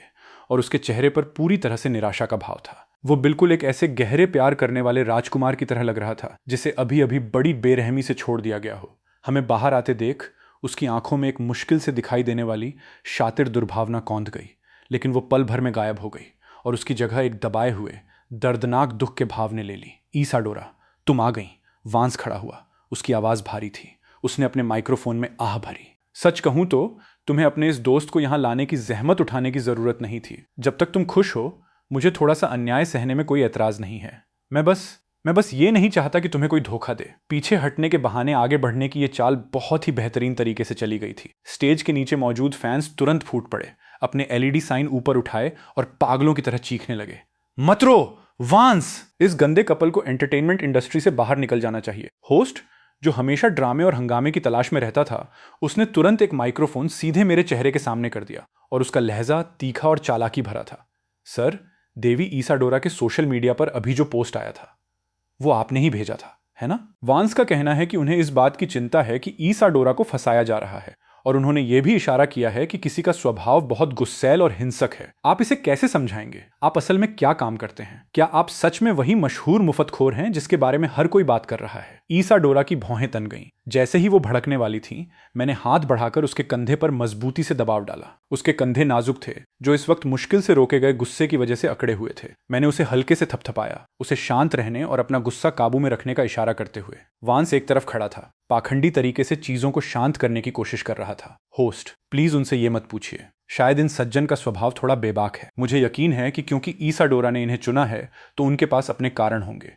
और उसके चेहरे पर पूरी तरह से निराशा का भाव था। वो बिल्कुल एक ऐसे गहरे प्यार करने वाले राजकुमार की तरह लग रहा था जिसे अभी अभी बड़ी बेरहमी से छोड़ दिया गया हो। हमें बाहर आते देख उसकी आंखों में एक मुश्किल से दिखाई देने वाली शातिर दुर्भावना कौंध गई, लेकिन वो पल भर में गायब हो गई और उसकी जगह एक दबाए हुए दर्दनाक दुख के भाव ने ले ली। ईसाडोरा, तुम आ गई। वांस खड़ा हुआ। उसकी आवाज़ भारी थी। उसने अपने माइक्रोफोन में आह भरी। सच कहूं तो तुम्हें अपने इस दोस्त को यहां लाने की जहमत उठाने की जरूरत नहीं थी। जब तक तुम खुश हो, मुझे थोड़ा सा अन्याय सहने में कोई एतराज नहीं है। मैं बस ये नहीं चाहता कि तुम्हें कोई धोखा दे। पीछे हटने के बहाने आगे बढ़ने की ये चाल बहुत ही बेहतरीन तरीके से चली गई थी। स्टेज के नीचे मौजूद फैंस तुरंत फूट पड़े, अपने एलईडी साइन ऊपर उठाए और पागलों की तरह चीखने लगे, मत रो वांस! इस गंदे कपल को एंटरटेनमेंट इंडस्ट्री से बाहर निकल जाना चाहिए। होस्ट, जो हमेशा ड्रामे और हंगामे की तलाश में रहता था, उसने तुरंत एक माइक्रोफोन सीधे मेरे चेहरे के सामने कर दिया और उसका लहजा तीखा और चालाकी भरा था। सर, देवी ईसाडोरा के सोशल मीडिया पर अभी जो पोस्ट आया था वो आपने ही भेजा था, है ना? वांस का कहना है कि उन्हें इस बात की चिंता है कि ईसाडोरा को फंसाया जा रहा है और उन्होंने ये भी इशारा किया है कि किसी का स्वभाव बहुत गुस्सैल और हिंसक है। आप इसे कैसे समझाएंगे? आप असल में क्या काम करते हैं? क्या आप सच में वही मशहूर मुफतखोर हैं जिसके बारे में हर कोई बात कर रहा है? ईसाडोरा की भौहें तन गईं। जैसे ही वो भड़कने वाली थी, मैंने हाथ बढ़ाकर उसके कंधे पर मजबूती से दबाव डाला। उसके कंधे नाजुक थे, जो इस वक्त मुश्किल से रोके गए गुस्से की वजह से अकड़े हुए थे। मैंने उसे हल्के से थपथपाया, उसे शांत रहने और अपना गुस्सा काबू में रखने का इशारा करते हुए। वांस एक तरफ खड़ा था, पाखंडी तरीके से चीजों को शांत करने की कोशिश कर रहा था। होस्ट, प्लीज उनसे ये मत पूछिए। शायद इन सज्जन का स्वभाव थोड़ा बेबाक है। मुझे यकीन है कि क्योंकि ईसाडोरा ने इन्हें चुना है तो उनके पास अपने कारण होंगे।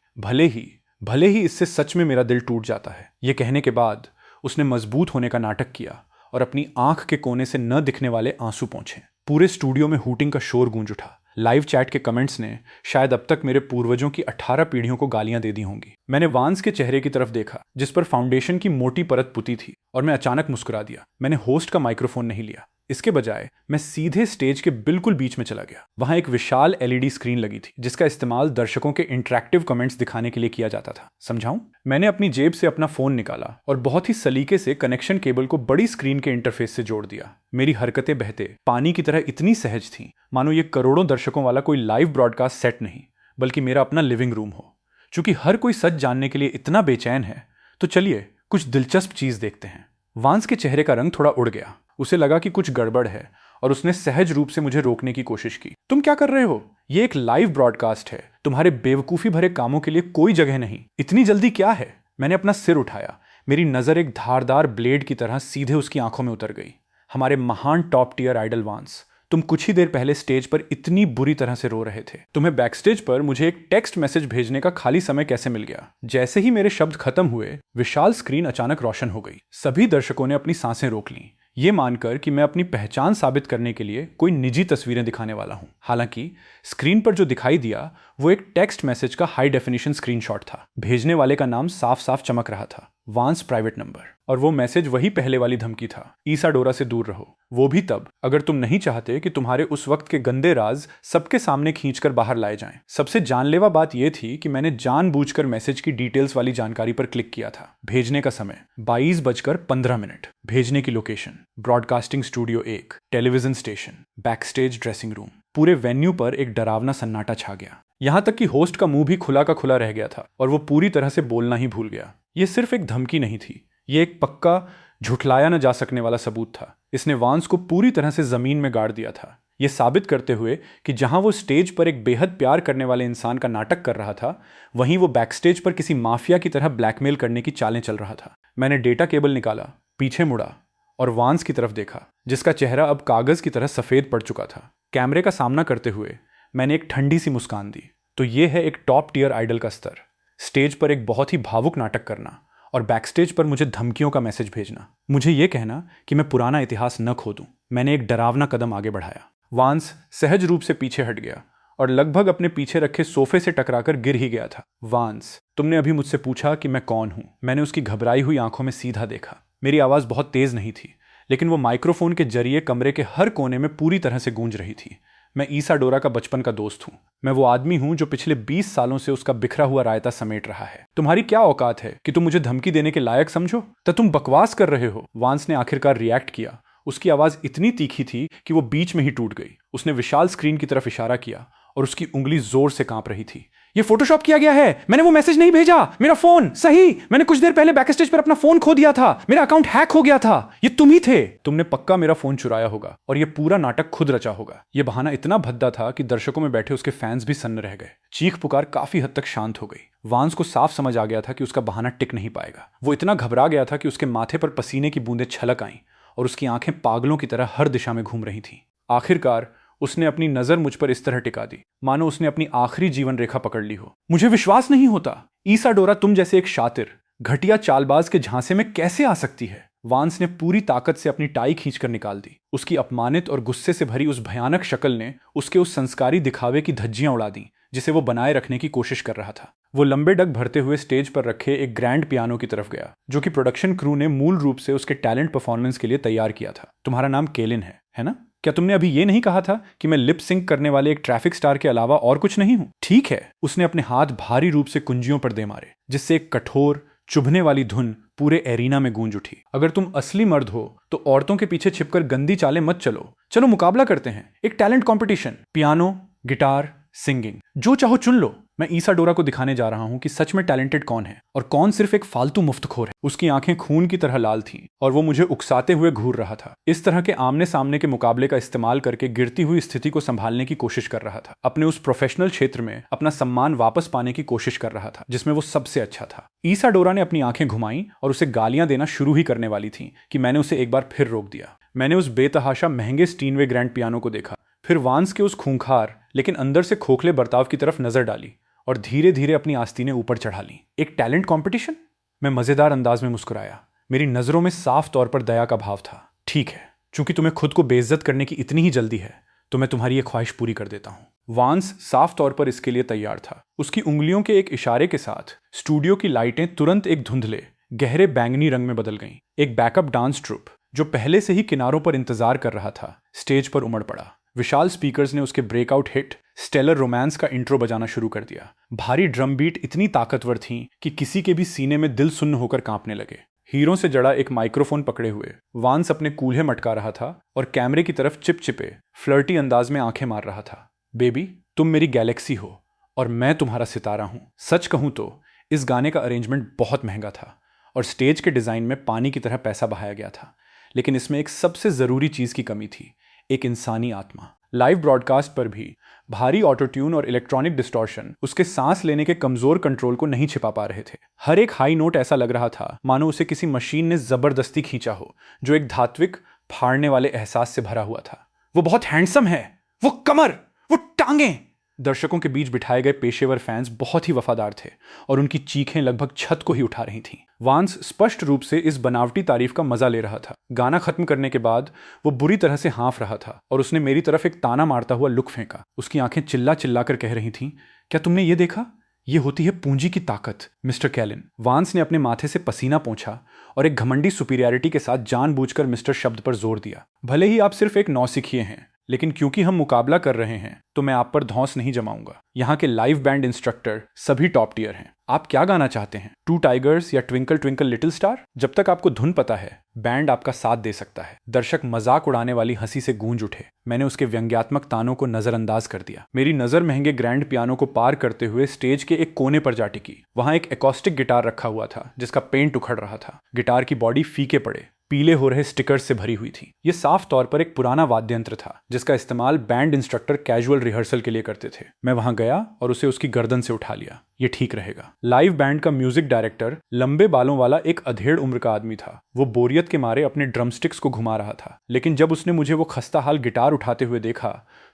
भले ही इससे सच में मेरा दिल टूट जाता है। ये कहने के बाद उसने मजबूत होने का नाटक किया और अपनी आंख के कोने से न दिखने वाले आंसू पोंछे। पूरे स्टूडियो में हूटिंग का शोर गूंज उठा। लाइव चैट के कमेंट्स ने शायद अब तक मेरे पूर्वजों की 18 पीढ़ियों को गालियां दे दी होंगी। मैंने वांस के चेहरे की तरफ देखा, जिस पर फाउंडेशन की मोटी परत पुती थी, और मैं अचानक मुस्कुरा दिया। मैंने होस्ट का माइक्रोफोन नहीं लिया। इसके बजाय मैं सीधे स्टेज के बिल्कुल बीच में चला गया। वहां एक विशाल एलईडी स्क्रीन लगी थी, जिसका इस्तेमाल दर्शकों के इंटरैक्टिव कमेंट्स दिखाने के लिए किया जाता था। समझाऊं? मैंने अपनी जेब से अपना फोन निकाला और बहुत ही सलीके से कनेक्शन केबल को बड़ी स्क्रीन के इंटरफेस से जोड़ दिया। मेरी हरकतें बहते पानी की तरह इतनी सहज थीं, मानो ये करोड़ों दर्शकों वाला कोई लाइव ब्रॉडकास्ट सेट नहीं, बल्कि मेरा अपना लिविंग रूम हो। चूंकि हर कोई सच जानने के लिए इतना बेचैन है, तो चलिए कुछ दिलचस्प चीज देखते हैं। वांस के चेहरे का रंग थोड़ा उड़ गया। उसे लगा कि कुछ गड़बड़ है और उसने सहज रूप से मुझे रोकने की कोशिश की। तुम क्या कर रहे हो? ये एक लाइव ब्रॉडकास्ट है। तुम्हारे बेवकूफी भरे कामों के लिए कोई जगह नहीं। इतनी जल्दी क्या है? मैंने अपना सिर उठाया। मेरी नजर एक धारदार ब्लेड की तरह सीधे उसकी आंखों में उतर गई। हमारे महान टॉप टियर आइडल वांस, तुम कुछ ही देर पहले स्टेज पर इतनी बुरी तरह से रो रहे थे। तुम्हें बैकस्टेज पर मुझे एक टेक्स्ट मैसेज भेजने का खाली समय कैसे मिल गया? जैसे ही मेरे शब्द खत्म हुए, विशाल स्क्रीन अचानक रोशन हो गई। सभी दर्शकों ने अपनी सांसें रोक लीं, ये मानकर कि मैं अपनी पहचान साबित करने के लिए कोई निजी तस्वीरें दिखाने वाला हूं। हालांकि स्क्रीन पर जो दिखाई दिया वो एक टेक्स्ट मैसेज का हाई डेफिनेशन स्क्रीनशॉट था। भेजने वाले का नाम साफ साफ चमक रहा था, वांस प्राइवेट नंबर। और वो मैसेज वही पहले वाली धमकी था, ईसाडोरा से दूर रहो। वो भी तब अगर तुम नहीं चाहते कि तुम्हारे उस वक्त के गंदे राज सबके सामने खींचकर बाहर लाए जाएं। सबसे जानलेवा बात यह थी कि मैंने जानबूझकर मैसेज की डिटेल्स वाली जानकारी पर क्लिक किया था। भेजने का समय 22:15। भेजने की location broadcasting studio 1, television station, backstage dressing room. पूरे वेन्यू पर एक डरावना सन्नाटा छा गया। यहां तक कि होस्ट का मुंह भी खुला का खुला रह गया था और वो पूरी तरह से बोलना ही भूल गया। ये सिर्फ एक धमकी नहीं थी, ये एक पक्का झुठलाया न जा सकने वाला सबूत था। इसने वांस को पूरी तरह से जमीन में गाड़ दिया था, ये साबित करते हुए कि जहां वो स्टेज पर एक बेहद प्यार करने वाले इंसान का नाटक कर रहा था, वहीं वो बैकस्टेज पर किसी माफिया की तरह ब्लैकमेल करने की चालें चल रहा था। मैंने डेटा केबल निकाला, पीछे मुड़ा और वांस की तरफ देखा, जिसका चेहरा अब कागज की तरह सफेद पड़ चुका था। कैमरे का सामना करते हुए मैंने एक ठंडी सी मुस्कान दी। तो ये है एक टॉप टियर आइडल का स्तर। स्टेज पर एक बहुत ही भावुक नाटक करना और बैकस्टेज पर मुझे धमकियों का मैसेज भेजना। मुझे ये कहना कि मैं पुराना इतिहास न खो दूं। मैंने एक डरावना कदम आगे बढ़ाया। वांस सहज रूप से पीछे हट गया और लगभग अपने पीछे रखे सोफे से टकराकर गिर ही गया था। वांस, तुमने अभी मुझसे पूछा कि मैं कौन हूं। मैंने उसकी घबराई हुई आंखों में सीधा देखा। मेरी आवाज बहुत तेज नहीं थी, लेकिन वो माइक्रोफोन के जरिए कमरे के हर कोने में पूरी तरह से गूंज रही थी। मैं ईसाडोरा का बचपन का दोस्त हूं। मैं वो आदमी हूं जो पिछले 20 सालों से उसका बिखरा हुआ रायता समेट रहा है। तुम्हारी क्या औकात है कि तुम मुझे धमकी देने के लायक समझो? तो तुम बकवास कर रहे हो। वांस ने आखिरकार रिएक्ट किया। उसकी आवाज इतनी तीखी थी कि वो बीच में ही टूट गई। उसने विशाल स्क्रीन की तरफ इशारा किया और उसकी उंगली जोर से कांप रही थी। ये फोटोशॉप किया गया है, मैंने वो मैसेज नहीं भेजा। मेरा फोन सही, मैंने कुछ देर पहले बैक स्टेज पर अपना फोन खो दिया था। मेरा अकाउंट हैक हो गया था। ये तुम ही थे। तुमने पक्का मेरा फोन चुराया होगा और ये पूरा नाटक खुद रचा होगा। ये बहाना इतना भद्दा था कि दर्शकों में बैठे उसके फैंस भी सन्न रह गए। चीख पुकार काफी हद तक शांत हो गई। वांस को साफ समझ आ गया था कि उसका बहाना टिक नहीं पाएगा। वो इतना घबरा गया था कि उसके माथे पर पसीने की बूंदें छलक आईं और उसकी आंखें पागलों की तरह हर दिशा में घूम रही थीं। आखिरकार उसने अपनी नजर मुझ पर इस तरह टिका दी मानो उसने अपनी आखिरी जीवन रेखा पकड़ ली हो। मुझे विश्वास नहीं होता। ईसाडोरा तुम जैसे एक शातिर घटिया चालबाज के झांसे में कैसे आ सकती है? वांस ने पूरी ताकत से अपनी टाई खींचकर निकाल दी। उसकी अपमानित और गुस्से से भरी उस भयानक शक्ल ने उसके उस संस्कारी दिखावे की धज्जियां उड़ा दी जिसे वो बनाए रखने की कोशिश कर रहा था। वो लंबे डग भरते हुए स्टेज पर रखे एक ग्रैंड पियानो की तरफ गया, जो कि प्रोडक्शन क्रू ने मूल रूप से उसके टैलेंट परफॉर्मेंस के लिए तैयार किया था। तुम्हारा नाम केलिन है ना? क्या तुमने अभी ये नहीं कहा था कि मैं लिप सिंक करने वाले एक ट्रैफिक स्टार के अलावा और कुछ नहीं हूं? ठीक है। उसने अपने हाथ भारी रूप से कुंजियों पर दे मारे, जिससे एक कठोर चुभने वाली धुन पूरे एरिना में गूंज उठी। अगर तुम असली मर्द हो तो औरतों के पीछे छिपकर गंदी चालें मत चलो। चलो मुकाबला करते हैं, एक talent competition. Piano, guitar, singing, जो चाहो चुन लो। मैं ईसाडोरा को दिखाने जा रहा हूं कि सच में टैलेंटेड कौन है और कौन सिर्फ एक फालतू मुफ्तखोर है। उसकी आंखें खून की तरह लाल थीं और वो मुझे उकसाते हुए घूर रहा था। इस तरह के आमने सामने के मुकाबले का इस्तेमाल करके गिरती हुई स्थिति को संभालने की कोशिश कर रहा था। अपने उस प्रोफेशनल क्षेत्र में अपना सम्मान वापस पाने की कोशिश कर रहा था जिसमें वो सबसे अच्छा था। ईसाडोरा ने अपनी आंखें घुमाई और उसे गालियां देना शुरू ही करने वाली थी कि मैंने उसे एक बार फिर रोक दिया। मैंने उस बेतहाशा महंगे स्टीनवे ग्रैंड पियानो को देखा, फिर वांस के उस खूंखार लेकिन अंदर से खोखले बर्ताव की तरफ नजर डाली और धीरे धीरे अपनी आस्तीनें ऊपर चढ़ा ली। एक टैलेंट कंपटीशन? मैं मजेदार अंदाज में मुस्कुराया। मेरी नजरों में साफ तौर पर दया का भाव था। ठीक है, चूंकि तुम्हें खुद को बेइज्जत करने की इतनी ही जल्दी है तो मैं तुम्हारी ये ख्वाहिश पूरी कर देता हूं। वांस साफ तौर पर इसके लिए तैयार था। उसकी उंगलियों के एक इशारे के साथ स्टूडियो की लाइटें तुरंत एक धुंधले गहरे बैंगनी रंग में बदल गईं। एक बैकअप डांस ट्रूप जो पहले से ही किनारों पर इंतजार कर रहा था स्टेज पर उमड़ पड़ा। विशाल स्पीकर्स ने उसके ब्रेकआउट हिट स्टेलर रोमांस का इंट्रो बजाना शुरू कर दिया। भारी ड्रम बीट इतनी ताकतवर थीं कि किसी के भी सीने में दिल सुन्न होकर कांपने लगे। हीरों से जड़ा एक माइक्रोफोन पकड़े हुए वांस अपने कूल्हे मटका रहा था और कैमरे की तरफ चिपचिपे फ्लर्टी अंदाज में आंखें मार रहा था। बेबी, तुम मेरी गैलेक्सी हो और मैं तुम्हारा सितारा हूं। सच कहूं तो इस गाने का अरेंजमेंट बहुत महंगा था और स्टेज के डिजाइन में पानी की तरह पैसा बहाया गया था, लेकिन इसमें एक सबसे जरूरी चीज की कमी थी, एक इंसानी आत्मा। लाइव ब्रॉडकास्ट पर भी भारी ऑटोट्यून और इलेक्ट्रॉनिक डिस्टॉर्शन उसके सांस लेने के कमजोर कंट्रोल को नहीं छिपा पा रहे थे। हर एक हाई नोट ऐसा लग रहा था मानो उसे किसी मशीन ने जबरदस्ती खींचा हो, जो एक धात्विक फाड़ने वाले एहसास से भरा हुआ था। वो बहुत हैंडसम है, वो कमर, वो टांगें। दर्शकों के बीच बिठाए गए पेशेवर फैंस बहुत ही वफादार थे और उनकी चीखें लगभग छत को ही उठा रही थीं। वांस स्पष्ट रूप से इस बनावटी तारीफ का मजा ले रहा था। गाना खत्म करने के बाद वो बुरी तरह से हाँफ रहा था और उसने मेरी तरफ एक ताना मारता हुआ लुक फेंका। उसकी आंखें चिल्ला चिल्ला कर कह रही थीं, क्या तुमने ये देखा? ये होती है पूंजी की ताकत, मिस्टर कैलिन। वांस ने अपने माथे से पसीना पोंछा और एक घमंडी सुपीरियरिटी के साथ जानबूझकर मिस्टर शब्द पर जोर दिया। भले ही आप सिर्फ एक नौसिखिए हैं, लेकिन क्योंकि हम मुकाबला कर रहे हैं तो मैं आप पर धौंस नहीं जमाऊंगा। यहाँ के लाइव बैंड इंस्ट्रक्टर सभी टॉप टियर हैं। आप क्या गाना चाहते हैं? टू टाइगर्स या ट्विंकल ट्विंकल लिटिल स्टार? जब तक आपको धुन पता है, बैंड आपका साथ दे सकता है। दर्शक मजाक उड़ाने वाली हंसी से गूंज उठे। मैंने उसके व्यंग्यात्मक तानों को नजरअंदाज कर दिया। मेरी नजर महंगे ग्रैंड पियानो को पार करते हुए स्टेज के एक कोने पर जा टिकी। वहां एक एकॉस्टिक गिटार रखा हुआ था जिसका पेंट उखड़ रहा था। गिटार की बॉडी फीके पड़े पीले हो रहे स्टिकर्स से भरी हुई थी। यह साफ तौर पर एक पुराना वाद्य यंत्र था जिसका इस्तेमाल बैंड इंस्ट्रक्टर कैजुअल रिहर्सल के लिए करते थे। मैं वहां गया और उसे उसकी गर्दन से उठा लिया। ये ठीक रहेगा। लाइव बैंड का म्यूजिक डायरेक्टर लंबे बालों वाला एक अधेड़ उम्र का आदमी था। वो बोरियत के मारे अपने ड्रमस्टिक्स को घुमा रहा था, लेकिन जब उसने मुझे वो खस्ता हाल गिटार उठाते हुए देखा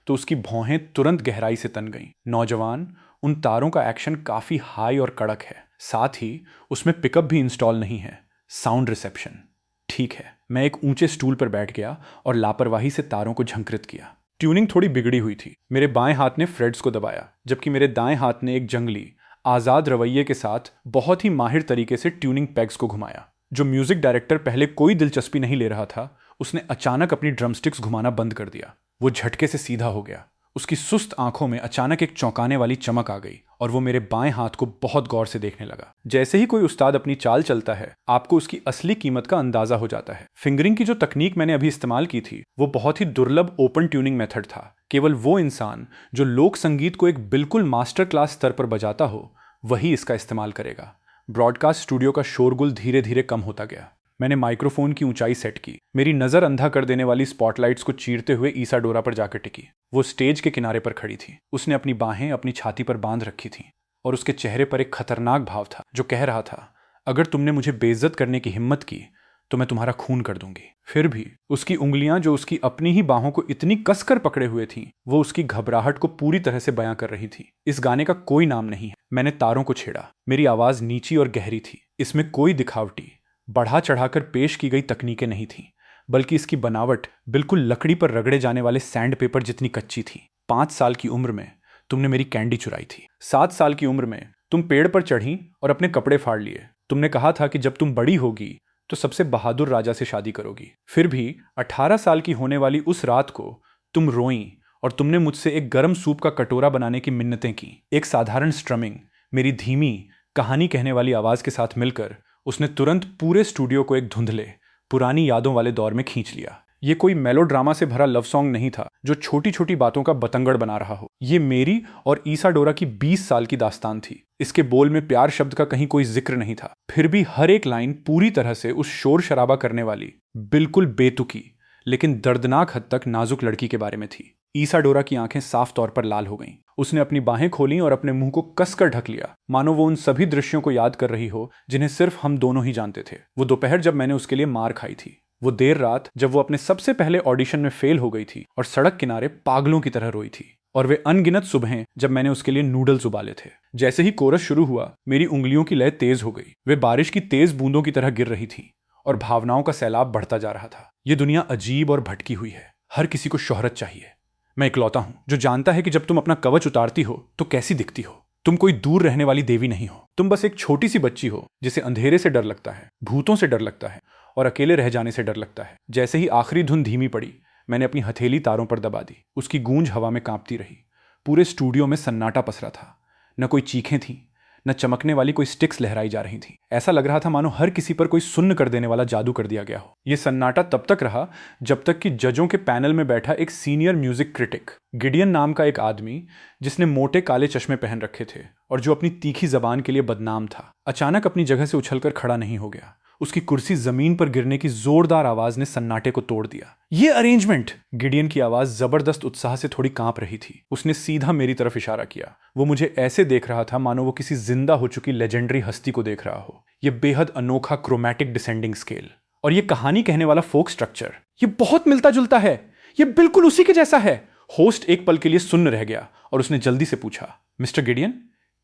तो उसकी भौहें तुरंत गहराई से तन गईं। नौजवान, उन तारों का एक्शन काफी हाई और कड़क है, साथ ही उसमें पिकअप भी इंस्टॉल नहीं है। साउंड रिसेप्शन ठीक है। मैं एक ऊंचे स्टूल पर बैठ गया और लापरवाही से तारों को झंकृत किया। ट्यूनिंग थोड़ी बिगड़ी हुई थी। मेरे बाएं हाथ ने फ्रेट्स को दबाया, जबकि मेरे दाएं हाथ ने एक जंगली आज़ाद रवैये के साथ बहुत ही माहिर तरीके से ट्यूनिंग पेग्स को घुमाया। जो म्यूजिक डायरेक्टर पहले कोई दिलचस्पी नहीं ले रहा था, उसने अचानक अपनी ड्रमस्टिक्स घुमाना बंद कर दिया। वो झटके से सीधा हो गया। उसकी सुस्त आंखों में अचानक एक चौंकाने वाली चमक आ गई और वो मेरे बाएं हाथ को बहुत गौर से देखने लगा। जैसे ही कोई उस्ताद अपनी चाल चलता है, आपको उसकी असली कीमत का अंदाजा हो जाता है। फिंगरिंग की जो तकनीक मैंने अभी इस्तेमाल की थी, वो बहुत ही दुर्लभ ओपन ट्यूनिंग मेथड था। केवल वो इंसान जो लोक संगीत को एक बिल्कुल मास्टर क्लास स्तर पर बजाता हो, वही इसका इस्तेमाल करेगा। ब्रॉडकास्ट स्टूडियो का शोरगुल धीरे धीरे कम होता गया। मैंने माइक्रोफोन की ऊंचाई सेट की। मेरी नजर अंधा कर देने वाली स्पॉटलाइट्स को चीरते हुए ईसाडोरा पर जाकर टिकी। वो स्टेज के किनारे पर खड़ी थी। उसने अपनी बाहें अपनी छाती पर बांध रखी थीं और उसके चेहरे पर एक खतरनाक भाव था जो कह रहा था, अगर तुमने मुझे बेइज्जत करने की हिम्मत की तो मैं तुम्हारा खून कर दूंगी। फिर भी उसकी उंगलियां, जो उसकी अपनी ही बाहों को इतनी कसकर पकड़े हुए थीं, वो उसकी घबराहट को पूरी तरह से बयां कर रही थी। इस गाने का कोई नाम नहीं है। मैंने तारों को छेड़ा। मेरी आवाज नीची और गहरी थी। इसमें कोई दिखावटी, बढ़ा चढ़ाकर पेश की गई तकनीकें नहीं थीं, बल्कि इसकी बनावट बिल्कुल लकड़ी पर रगड़े जाने वाले सैंड पेपर जितनी कच्ची थी। 5 साल की उम्र में तुमने मेरी कैंडी चुराई थी। 7 साल की उम्र में तुम पेड़ पर चढ़ी और अपने कपड़े फाड़ लिए। तुमने कहा था कि जब तुम बड़ी होगी तो सबसे बहादुर राजा से शादी करोगी। फिर भी 18 साल की होने वाली उस रात को तुम रोईं और तुमने मुझसे एक गर्म सूप का कटोरा बनाने की मिन्नतें की। एक साधारण स्ट्रमिंग, मेरी धीमी कहानी कहने वाली आवाज के साथ मिलकर उसने तुरंत पूरे स्टूडियो को एक धुंधले, पुरानी यादों वाले दौर में खींच लिया। ये कोई मेलोड्रामा से भरा लव सॉन्ग नहीं था जो छोटी छोटी बातों का बतंगड़ बना रहा हो। ये मेरी और ईसाडोरा की 20 साल की दास्तान थी। इसके बोल में प्यार शब्द का कहीं कोई जिक्र नहीं था। फिर भी हर एक लाइन पूरी तरह से उस शोर शराबा करने वाली, बिल्कुल बेतुकी लेकिन दर्दनाक हद तक नाजुक लड़की के बारे में थी। ईसाडोरा की आंखें साफ तौर पर लाल हो गईं। उसने अपनी बाहें खोलीं और अपने मुंह को कसकर ढक लिया, मानो वो उन सभी दृश्यों को याद कर रही हो जिन्हें सिर्फ हम दोनों ही जानते थे। वो दोपहर जब मैंने उसके लिए मार खाई थी, वो देर रात जब वो अपने सबसे पहले ऑडिशन में फेल हो गई थी और सड़क किनारे पागलों की तरह रोई थी, और वे अनगिनत सुबहें जब मैंने उसके लिए नूडल्स उबाले थे। जैसे ही कोरस शुरू हुआ, मेरी उंगलियों की लय तेज हो गई। वे बारिश की तेज बूंदों की तरह गिर रही थी और भावनाओं का सैलाब बढ़ता जा रहा था। ये दुनिया अजीब और भटकी हुई है। हर किसी को शोहरत चाहिए। मैं इकलौता हूं जो जानता है कि जब तुम अपना कवच उतारती हो तो कैसी दिखती हो। तुम कोई दूर रहने वाली देवी नहीं हो। तुम बस एक छोटी सी बच्ची हो जिसे अंधेरे से डर लगता है, भूतों से डर लगता है और अकेले रह जाने से डर लगता है। जैसे ही आखिरी धुन धीमी पड़ी, मैंने अपनी हथेली तारों पर दबा दी। उसकी गूंज हवा में कांपती रही। पूरे स्टूडियो में सन्नाटा पसरा था। न कोई चीखें थीं, न चमकने वाली कोई स्टिक्स लहराई जा रही थी। ऐसा लग रहा था मानो हर किसी पर कोई सुन्न कर देने वाला जादू कर दिया गया हो। यह सन्नाटा तब तक रहा जब तक कि जजों के पैनल में बैठा एक सीनियर म्यूजिक क्रिटिक, गिडियन नाम का एक आदमी जिसने मोटे काले चश्मे पहन रखे थे और जो अपनी तीखी जबान के लिए बदनाम था, अचानक अपनी जगह से उछलकर खड़ा नहीं हो गया। उसकी कुर्सी जमीन पर गिरने की जोरदार आवाज ने सन्नाटे को तोड़ दिया। ये अरेंजमेंट! गिडियन की आवाज जबरदस्त उत्साह से थोड़ी कांप रही थी। उसने सीधा मेरी तरफ इशारा किया। वो मुझे ऐसे देख रहा था मानो वो किसी जिंदा हो चुकी लेजेंडरी हस्ती को देख रहा हो। ये बेहद अनोखा क्रोमैटिक डिसेंडिंग स्केल और ये कहानी कहने वाला फोक स्ट्रक्चर, ये बहुत मिलता जुलता है। ये बिल्कुल उसी के जैसा है। होस्ट एक पल के लिए सुन्न रह गया और उसने जल्दी से पूछा, मिस्टर गिडियन,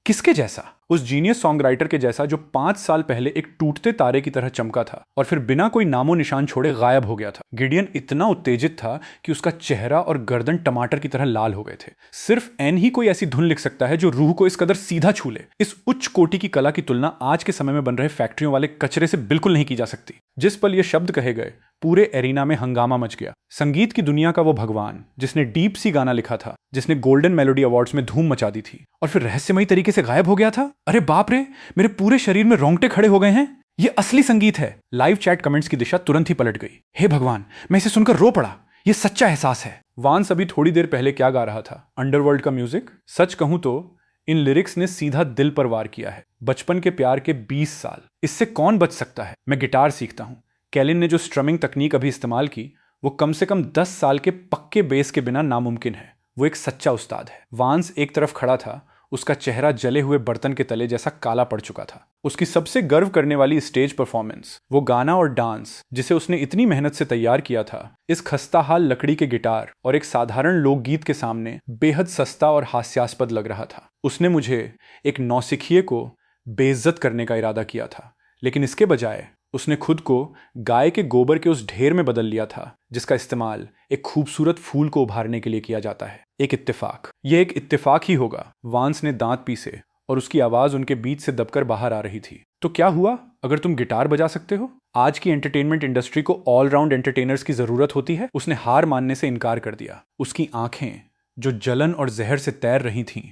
किसके जैसा? उस जीनियस सॉन्ग राइटर के जैसा जो 5 साल पहले एक टूटते तारे की तरह चमका था और फिर बिना कोई नामो निशान छोड़े गायब हो गया था। गिडियन इतना उत्तेजित था कि उसका चेहरा और गर्दन टमाटर की तरह लाल हो गए थे। सिर्फ एन ही कोई ऐसी धुन लिख सकता है जो रूह को इस कदर सीधा छू ले। इस उच्च कोटि की कला की तुलना आज के समय में बन रहे फैक्ट्रियों वाले कचरे से बिल्कुल नहीं की जा सकती। जिस पल ये शब्द कहे गए, पूरे एरिना में हंगामा मच गया। संगीत की दुनिया का वो भगवान जिसने डीप सी गाना लिखा था, जिसने गोल्डन मेलोडी अवार्ड्स में धूम मचा दी थी, और फिर रहस्यमयी तरीके से गायब हो गया था। अरे बाप रे, मेरे पूरे शरीर में रोंगटे खड़े हो गए हैं। ये असली संगीत है। लाइव चैट कमेंट्स की दिशा तुरंत ही पलट गई। हे भगवान, मैं इसे सुनकर रो पड़ा। ये सच्चा एहसास है। वान्स अभी थोड़ी देर पहले क्या गा रहा था? अंडरवर्ल्ड का म्यूजिक। सच कहूं तो इन लिरिक्स ने सीधा दिल पर वार किया है। बचपन के प्यार के 20 साल, इससे कौन बच सकता है? मैं गिटार सीखता हूं। कैलिन ने जो स्ट्रमिंग तकनीक अभी इस्तेमाल की, वो कम से कम 10 साल के पक्के बेस के बिना नामुमकिन है। वो एक सच्चा उस्ताद है। वान्स एक तरफ खड़ा था। उसका चेहरा जले हुए बर्तन के तले जैसा काला पड़ चुका था। उसकी सबसे गर्व करने वाली स्टेज परफॉर्मेंस, वो गाना और डांस जिसे उसने इतनी मेहनत से तैयार किया था, इस खस्ताहाल लकड़ी के गिटार और एक साधारण लोकगीत के सामने बेहद सस्ता और हास्यास्पद लग रहा था। उसने मुझे, एक नौसिखिए को, बेइज्जत करने का इरादा किया था, लेकिन इसके बजाय उसने खुद को गाय के गोबर के उस ढेर में बदल लिया था जिसका इस्तेमाल एक खूबसूरत फूल को उभारने के लिए किया जाता है। एक इत्तेफाक, यह एक इत्तेफाक ही होगा। वांस ने दांत पीसे और उसकी आवाज उनके बीच से दबकर बाहर आ रही थी। तो क्या हुआ अगर तुम गिटार बजा सकते हो? आज की एंटरटेनमेंट इंडस्ट्री को ऑलराउंड एंटरटेनर्स की जरूरत होती है। उसने हार मानने से इनकार कर दिया। उसकी आंखें जो जलन और जहर से तैर रही थीं,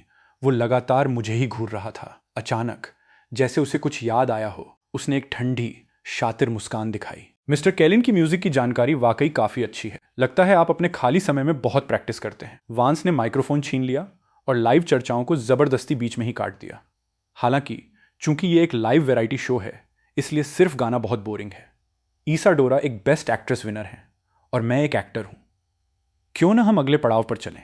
वो लगातार मुझे ही घूर रहा था। अचानक जैसे उसे कुछ याद आया हो, उसने एक ठंडी शातिर मुस्कान दिखाई। मिस्टर केलिन की म्यूजिक की जानकारी वाकई काफी अच्छी है। लगता है आप अपने खाली समय में बहुत प्रैक्टिस करते हैं। वांस ने माइक्रोफोन छीन लिया और लाइव चर्चाओं को जबरदस्ती बीच में ही काट दिया। हालांकि चूंकि ये एक लाइव वैरायटी शो है, इसलिए सिर्फ गाना बहुत बोरिंग है। ईसाडोरा एक बेस्ट एक्ट्रेस विनर है और मैं एक एक्टर हूं। क्यों ना हम अगले पड़ाव पर चलें?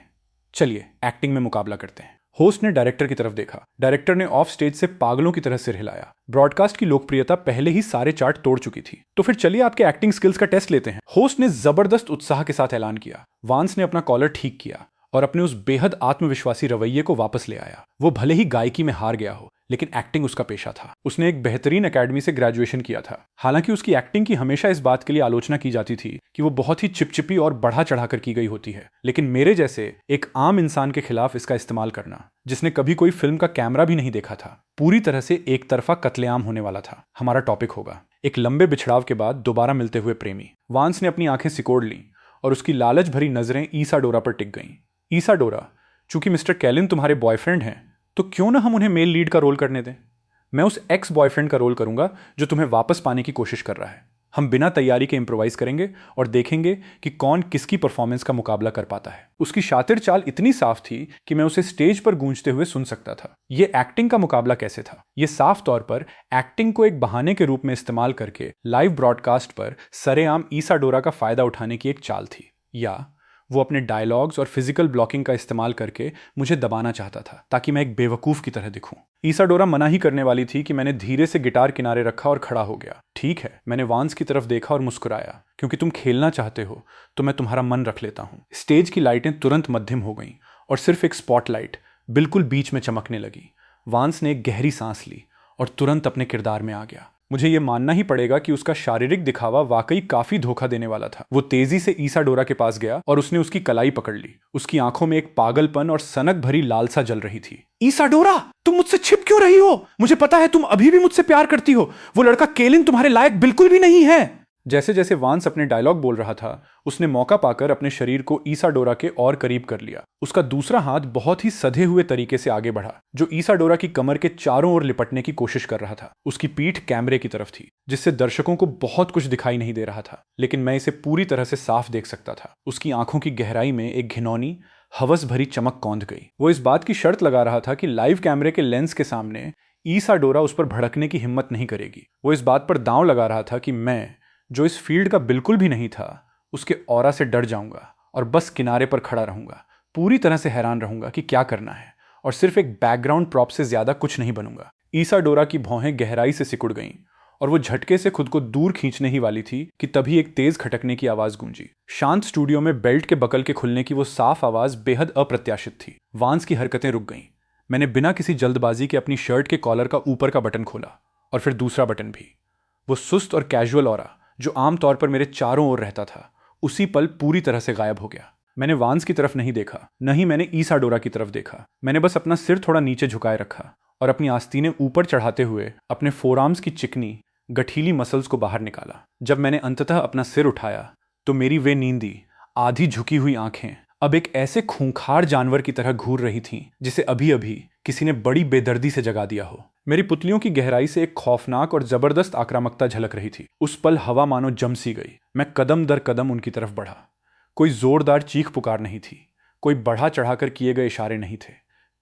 चलिए एक्टिंग में मुकाबला करते हैं। होस्ट ने डायरेक्टर की तरफ देखा। डायरेक्टर ने ऑफ स्टेज से पागलों की तरह सिर हिलाया। ब्रॉडकास्ट की लोकप्रियता पहले ही सारे चार्ट तोड़ चुकी थी। तो फिर चलिए आपके एक्टिंग स्किल्स का टेस्ट लेते हैं। होस्ट ने जबरदस्त उत्साह के साथ ऐलान किया। वांस ने अपना कॉलर ठीक किया और अपने उस बेहद आत्मविश्वासी रवैये को वापस ले आया। वो भले ही गायकी में हार गया हो, लेकिन एक्टिंग उसका पेशा था। उसने एक बेहतरीन एकेडमी से ग्रेजुएशन किया था। हालांकि उसकी एक्टिंग की हमेशा इस बात के लिए आलोचना की जाती थी कि वो बहुत ही चिपचिपी और बढ़ा चढ़ाकर की गई होती है। लेकिन मेरे जैसे एक आम इंसान के खिलाफ इसका इस्तेमाल करना, जिसने कभी कोई फिल्म का कैमरा भी नहीं देखा था, पूरी तरह से एक तरफा कत्लेआम होने वाला था। हमारा टॉपिक होगा एक लंबे बिछड़ाव के बाद दोबारा मिलते हुए प्रेमी। वांस ने अपनी आंखें सिकोड़ लीं और उसकी लालच भरी नजरें ईसाडोरा पर टिक गईं। ईसाडोरा, चूंकि मिस्टर केलिन तुम्हारे बॉयफ्रेंड हैं, तो क्यों ना हम उन्हें मेल लीड का रोल करने दें? मैं उस एक्स बॉयफ्रेंड का रोल करूंगा जो तुम्हें वापस पाने की कोशिश कर रहा है। हम बिना तैयारी के इम्प्रोवाइज करेंगे और देखेंगे कि कौन किसकी परफॉर्मेंस का मुकाबला कर पाता है। उसकी शातिर चाल इतनी साफ थी कि मैं उसे स्टेज पर गूंजते हुए सुन सकता था। ये एक्टिंग का मुकाबला कैसे था? ये साफ तौर पर एक्टिंग को एक बहाने के रूप में इस्तेमाल करके लाइव ब्रॉडकास्ट पर सरेआम ईसाडोरा का फायदा उठाने की एक चाल थी। या वो अपने डायलॉग्स और फिजिकल ब्लॉकिंग का इस्तेमाल करके मुझे दबाना चाहता था ताकि मैं एक बेवकूफ की तरह दिखूं। ईसाडोरा मना ही करने वाली थी कि मैंने धीरे से गिटार किनारे रखा और खड़ा हो गया। ठीक है, मैंने वांस की तरफ देखा और मुस्कुराया। क्योंकि तुम खेलना चाहते हो तो मैं तुम्हारा मन रख लेता हूं। स्टेज की लाइटें तुरंत मध्यम हो गईं और सिर्फ एक स्पॉटलाइट बिल्कुल बीच में चमकने लगी। वांस ने एक गहरी सांस ली और तुरंत अपने किरदार में आ गया। मुझे ये मानना ही पड़ेगा कि उसका शारीरिक दिखावा वाकई काफी धोखा देने वाला था। वो तेजी से ईसाडोरा के पास गया और उसने उसकी कलाई पकड़ ली। उसकी आंखों में एक पागलपन और सनक भरी लालसा जल रही थी। ईसाडोरा, तुम मुझसे छिप क्यों रही हो? मुझे पता है तुम अभी भी मुझसे प्यार करती हो। वो लड़का केलिन तुम्हारे लायक बिल्कुल भी नहीं है। जैसे जैसे वांस अपने डायलॉग बोल रहा था, उसने मौका पाकर अपने शरीर को ईसाडोरा के और करीब कर लिया। उसका दूसरा हाथ बहुत ही सधे हुए तरीके से आगे बढ़ा, जो ईसाडोरा की कमर के चारों ओर लिपटने की कोशिश कर रहा था। उसकी पीठ कैमरे की तरफ थी, जिससे दर्शकों को बहुत कुछ दिखाई नहीं दे रहा था, लेकिन मैं इसे पूरी तरह से साफ देख सकता था। उसकी आंखों की गहराई में एक घिनौनी, हवस भरी चमक कौंध गई। वो इस बात की शर्त लगा रहा था कि लाइव कैमरे के लेंस के सामने ईसाडोरा उस पर भड़कने की हिम्मत नहीं करेगी। वो इस बात पर दांव लगा रहा था कि मैं, जो इस फील्ड का बिल्कुल भी नहीं था, उसके ऑरा से डर जाऊंगा और बस किनारे पर खड़ा रहूंगा, पूरी तरह से हैरान रहूंगा कि क्या करना है, और सिर्फ एक बैकग्राउंड प्रॉप से ज्यादा कुछ नहीं बनूंगा। ईसाडोरा की भौहें गहराई से सिकुड़ गईं और वो झटके से खुद को दूर खींचने ही वाली थी कि तभी एक तेज खटकने की आवाज गूंजी। शांत स्टूडियो में बेल्ट के बकल के खुलने की वो साफ आवाज बेहद अप्रत्याशित थी। वांस की हरकतें रुक गईं। मैंने बिना किसी जल्दबाजी के अपनी शर्ट के कॉलर का ऊपर का बटन खोला और फिर दूसरा बटन भी। वो सुस्त और कैजुअल ऑरा जो आमतौर पर मेरे चारों ओर रहता था, उसी पल पूरी तरह से गायब हो गया। मैंने वांस की तरफ नहीं देखा, न ही मैंने ईसाडोरा की तरफ देखा। मैंने बस अपना सिर थोड़ा नीचे झुकाए रखा और अपनी आस्तीनें ऊपर चढ़ाते हुए अपने फोरआर्म्स की चिकनी गठीली मसल्स को बाहर निकाला। जब मैंने अंततः अपना सिर उठाया तो मेरी वे नींदी, आधी झुकी हुई आंखें अब एक ऐसे खूंखार जानवर की तरह घूर रही थीं जिसे अभी अभी किसी ने बड़ी बेदर्दी से जगा दिया हो। मेरी पुतलियों की गहराई से एक खौफनाक और जबरदस्त आक्रामकता झलक रही थी। उस पल हवा मानो जम सी गई। मैं कदम दर कदम उनकी तरफ बढ़ा। कोई जोरदार चीख पुकार नहीं थी, कोई बढ़ा चढ़ाकर किए गए इशारे नहीं थे।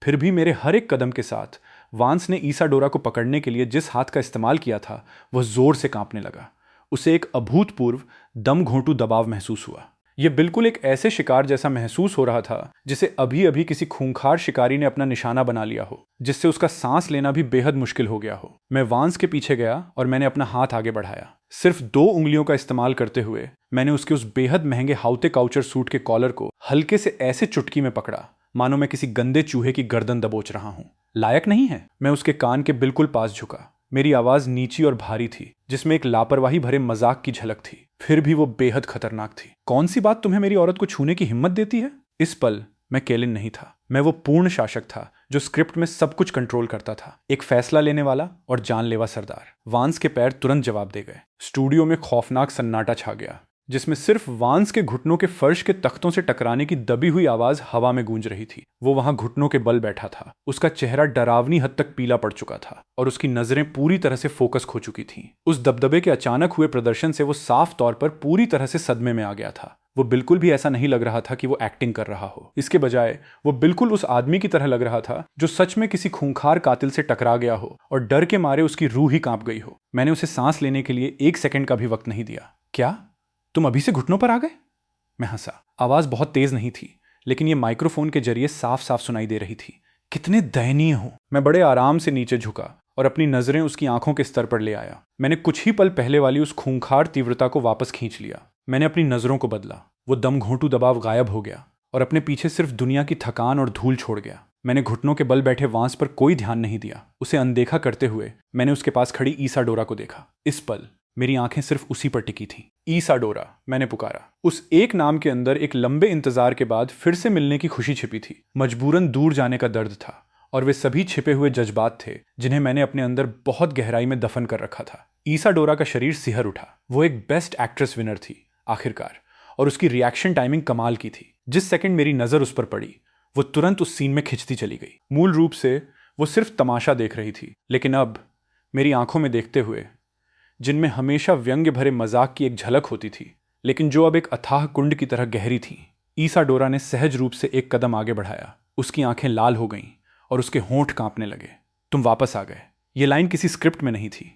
फिर भी मेरे हर एक कदम के साथ वांस ने ईसाडोरा को पकड़ने के लिए जिस हाथ का इस्तेमाल किया था, वह जोर से कांपने लगा। उसे एक अभूतपूर्व दम घोंटू दबाव महसूस हुआ। यह बिल्कुल एक ऐसे शिकार जैसा महसूस हो रहा था जिसे अभी अभी किसी खूंखार शिकारी ने अपना निशाना बना लिया हो, जिससे उसका सांस लेना भी बेहद मुश्किल हो गया हो। मैं वांस के पीछे गया और मैंने अपना हाथ आगे बढ़ाया। सिर्फ 2 उंगलियों का इस्तेमाल करते हुए मैंने उसके उस बेहद महंगे हाउते काउचर सूट के कॉलर को हल्के से ऐसे चुटकी में पकड़ा मानो मैं किसी गंदे चूहे की गर्दन दबोच रहा हूं। लायक नहीं है? मैं उसके कान के बिल्कुल पास झुका। मेरी आवाज नीची और भारी थी, जिसमें एक लापरवाही भरे मजाक की झलक थी, फिर भी वो बेहद खतरनाक थी। कौन सी बात तुम्हें मेरी औरत को छूने की हिम्मत देती है? इस पल मैं केलिन नहीं था, मैं वो पूर्ण शासक था जो स्क्रिप्ट में सब कुछ कंट्रोल करता था, एक फैसला लेने वाला और जानलेवा सरदार। वांस के पैर तुरंत जवाब दे गए। स्टूडियो में खौफनाक सन्नाटा छा गया, जिसमें सिर्फ वांस के घुटनों के फर्श के तख्तों से टकराने की दबी हुई आवाज हवा में गूंज रही थी। वो वहां घुटनों के बल बैठा था, उसका चेहरा डरावनी हद तक पीला पड़ चुका था और उसकी नजरें पूरी तरह से फोकस खो चुकी थीं। उस दबदबे के अचानक हुए प्रदर्शन से वो साफ तौर पर पूरी तरह से सदमे में आ गया था। वो बिल्कुल भी ऐसा नहीं लग रहा था कि वो एक्टिंग कर रहा हो। इसके बजाय वो बिल्कुल उस आदमी की तरह लग रहा था जो सच में किसी खूंखार कातिल से टकरा गया हो और डर के मारे उसकी रूह ही कांप गई हो। मैंने उसे सांस लेने के लिए 1 सेकंड का भी वक्त नहीं दिया। क्या तुम अभी से घुटनों पर आ गए? मैं हंसा। आवाज बहुत तेज नहीं थी, लेकिन ये माइक्रोफोन के जरिए साफ साफ सुनाई दे रही थी। कितने दयनीय हो। मैं बड़े आराम से नीचे झुका और अपनी नजरें उसकी आंखों के स्तर पर ले आया। मैंने कुछ ही पल पहले वाली उस खूंखार तीव्रता को वापस खींच लिया। मैंने अपनी नजरों को बदला। वो दम घोंटू दबाव गायब हो गया और अपने पीछे सिर्फ दुनिया की थकान और धूल छोड़ गया। मैंने घुटनों के बल बैठे वांस पर कोई ध्यान नहीं दिया। उसे अनदेखा करते हुए मैंने उसके पास खड़ी ईसाडोरा को देखा। इस पल मेरी आंखें सिर्फ उसी पर टिकी थीं। ईसाडोरा, मैंने पुकारा। उस एक नाम के अंदर एक लंबे इंतजार के बाद फिर से मिलने की खुशी छिपी थी। मजबूरन दूर जाने का दर्द था और वे सभी छिपे हुए जज्बात थे जिन्हें मैंने अपने अंदर बहुत गहराई में दफन कर रखा था। ईसाडोरा का शरीर सिहर उठा। वो एक बेस्ट एक्ट्रेस विनर थी आखिरकार, और उसकी रिएक्शन टाइमिंग कमाल की थी। जिस सेकंड मेरी नजर उस पर पड़ी, वो तुरंत उस सीन में खिंचती चली गई। मूल रूप से वो सिर्फ तमाशा देख रही थी, लेकिन अब मेरी आंखों में देखते हुए, जिनमें हमेशा व्यंग्य भरे मजाक की एक झलक होती थी, लेकिन जो अब एक अथाह कुंड की तरह गहरी थी, ईसाडोरा ने सहज रूप से एक कदम आगे बढ़ाया। उसकी आंखें लाल हो गईं और उसके होंठ कांपने लगे। तुम वापस आ गए। ये लाइन किसी स्क्रिप्ट में नहीं थी,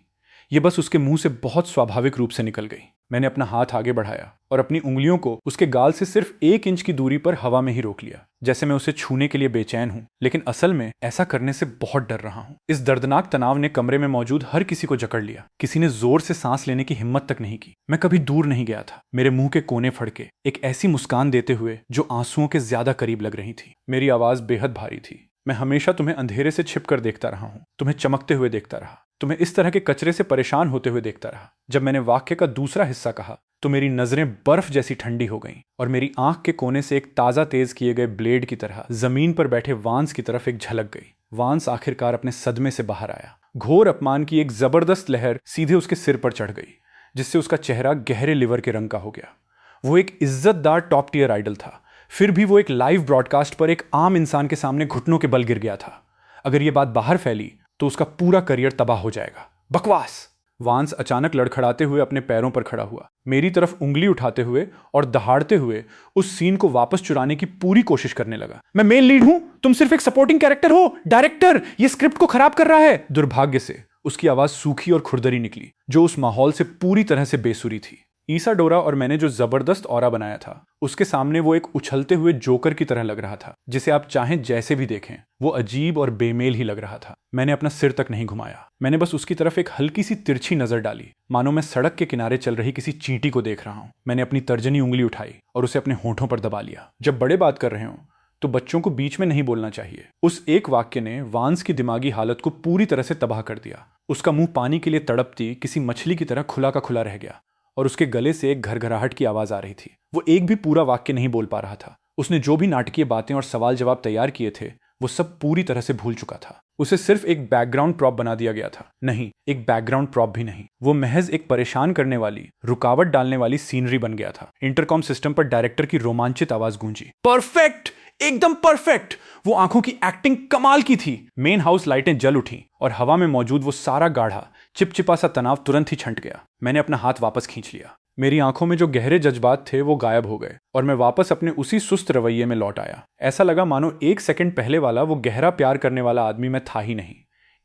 ये बस उसके मुंह से बहुत स्वाभाविक रूप से निकल गई। मैंने अपना हाथ आगे बढ़ाया और अपनी उंगलियों को उसके गाल से सिर्फ 1 इंच की दूरी पर हवा में ही रोक लिया, जैसे मैं उसे छूने के लिए बेचैन हूं, लेकिन असल में ऐसा करने से बहुत डर रहा हूं। इस दर्दनाक तनाव ने कमरे में मौजूद हर किसी को जकड़ लिया। किसी ने जोर से सांस लेने की हिम्मत तक नहीं की। मैं कभी दूर नहीं गया था। मेरे मुंह के कोने फड़के एक ऐसी मुस्कान देते हुए जो आंसुओं के ज्यादा करीब लग रही थी। मेरी आवाज बेहद भारी थी। मैं हमेशा तुम्हें अंधेरे से छिपकर देखता रहा हूं, तुम्हें चमकते हुए देखता रहा, तुम्हें इस तरह के कचरे से परेशान होते हुए देखता रहा। जब मैंने वाक्य का दूसरा हिस्सा कहा तो मेरी नजरें बर्फ जैसी ठंडी हो गईं और मेरी आंख के कोने से एक ताजा तेज किए गए ब्लेड की तरह जमीन पर बैठे वांस की तरफ एक झलक गई। वांस आखिरकार अपने सदमे से बाहर आया। घोर अपमान की एक जबरदस्त लहर सीधे उसके सिर पर चढ़ गई, जिससे उसका चेहरा गहरे लिवर के रंग का हो गया। वो एक इज्जतदार टॉप टियर आइडल था, फिर भी वो एक लाइव ब्रॉडकास्ट पर एक आम इंसान के सामने घुटनों के बल गिर गया था। अगर ये बात बाहर फैली तो उसका पूरा करियर तबाह हो जाएगा। बकवास। वांस अचानक लड़खड़ाते हुए अपने पैरों पर खड़ा हुआ, मेरी तरफ उंगली उठाते हुए और दहाड़ते हुए उस सीन को वापस चुराने की पूरी कोशिश करने लगा। मैं मेन लीड हूं, तुम सिर्फ एक सपोर्टिंग कैरेक्टर हो। डायरेक्टर ये स्क्रिप्ट को खराब कर रहा है। दुर्भाग्य से उसकी आवाज सूखी और खुरदरी निकली, जो उस माहौल से पूरी तरह से बेसुरी थी। ईसाडोरा और मैंने जो जबरदस्त ऑरा बनाया था, उसके सामने वो एक उछलते हुए जोकर की तरह लग रहा था, जिसे आप चाहें जैसे भी देखें, वो अजीब और बेमेल ही लग रहा था। मैंने अपना सिर तक नहीं घुमाया। मैंने बस उसकी तरफ एक हल्की सी तिरछी नजर डाली, मानो मैं सड़क के किनारे चल रही किसी चींटी को देख रहा हूं। मैंने अपनी तर्जनी उंगली उठाई और उसे अपने होठों पर दबा लिया। जब बड़े बात कर रहे हो तो बच्चों को बीच में नहीं बोलना चाहिए। उस एक वाक्य ने वांस की दिमागी हालत को पूरी तरह से तबाह कर दिया। उसका मुंह पानी के लिए तड़पती किसी मछली की तरह खुला का खुला रह गया और उसके गले से एक घरघराहट की आवाज आ रही थी। वो एक भी पूरा वाक्य नहीं बोल पा रहा था। उसने जो भी नाटकीय बातें और सवाल जवाब तैयार किए थे, वो सब पूरी तरह से भूल चुका था। उसे सिर्फ एक बैकग्राउंड प्रॉप बना दिया गया था। नहीं, एक बैकग्राउंड प्रॉप भी नहीं, वो महज एक परेशान करने वाली, रुकावट डालने वाली सीनरी बन गया था। इंटरकॉम सिस्टम पर डायरेक्टर की रोमांचित आवाज गूंजी, परफेक्ट, एकदम परफेक्ट। वो आंखों की एक्टिंग कमाल की थी। मेन हाउस लाइटें जल उठी और हवा में मौजूद वो सारा गाढ़ा चिपचिपा सा तनाव तुरंत ही छंट गया। मैंने अपना हाथ वापस खींच लिया। मेरी आंखों में जो गहरे जज्बात थे वो गायब हो गए और मैं वापस अपने उसी सुस्त रवैये में लौट आया। ऐसा लगा मानो 1 सेकंड पहले वाला वो गहरा प्यार करने वाला आदमी मैं था ही नहीं।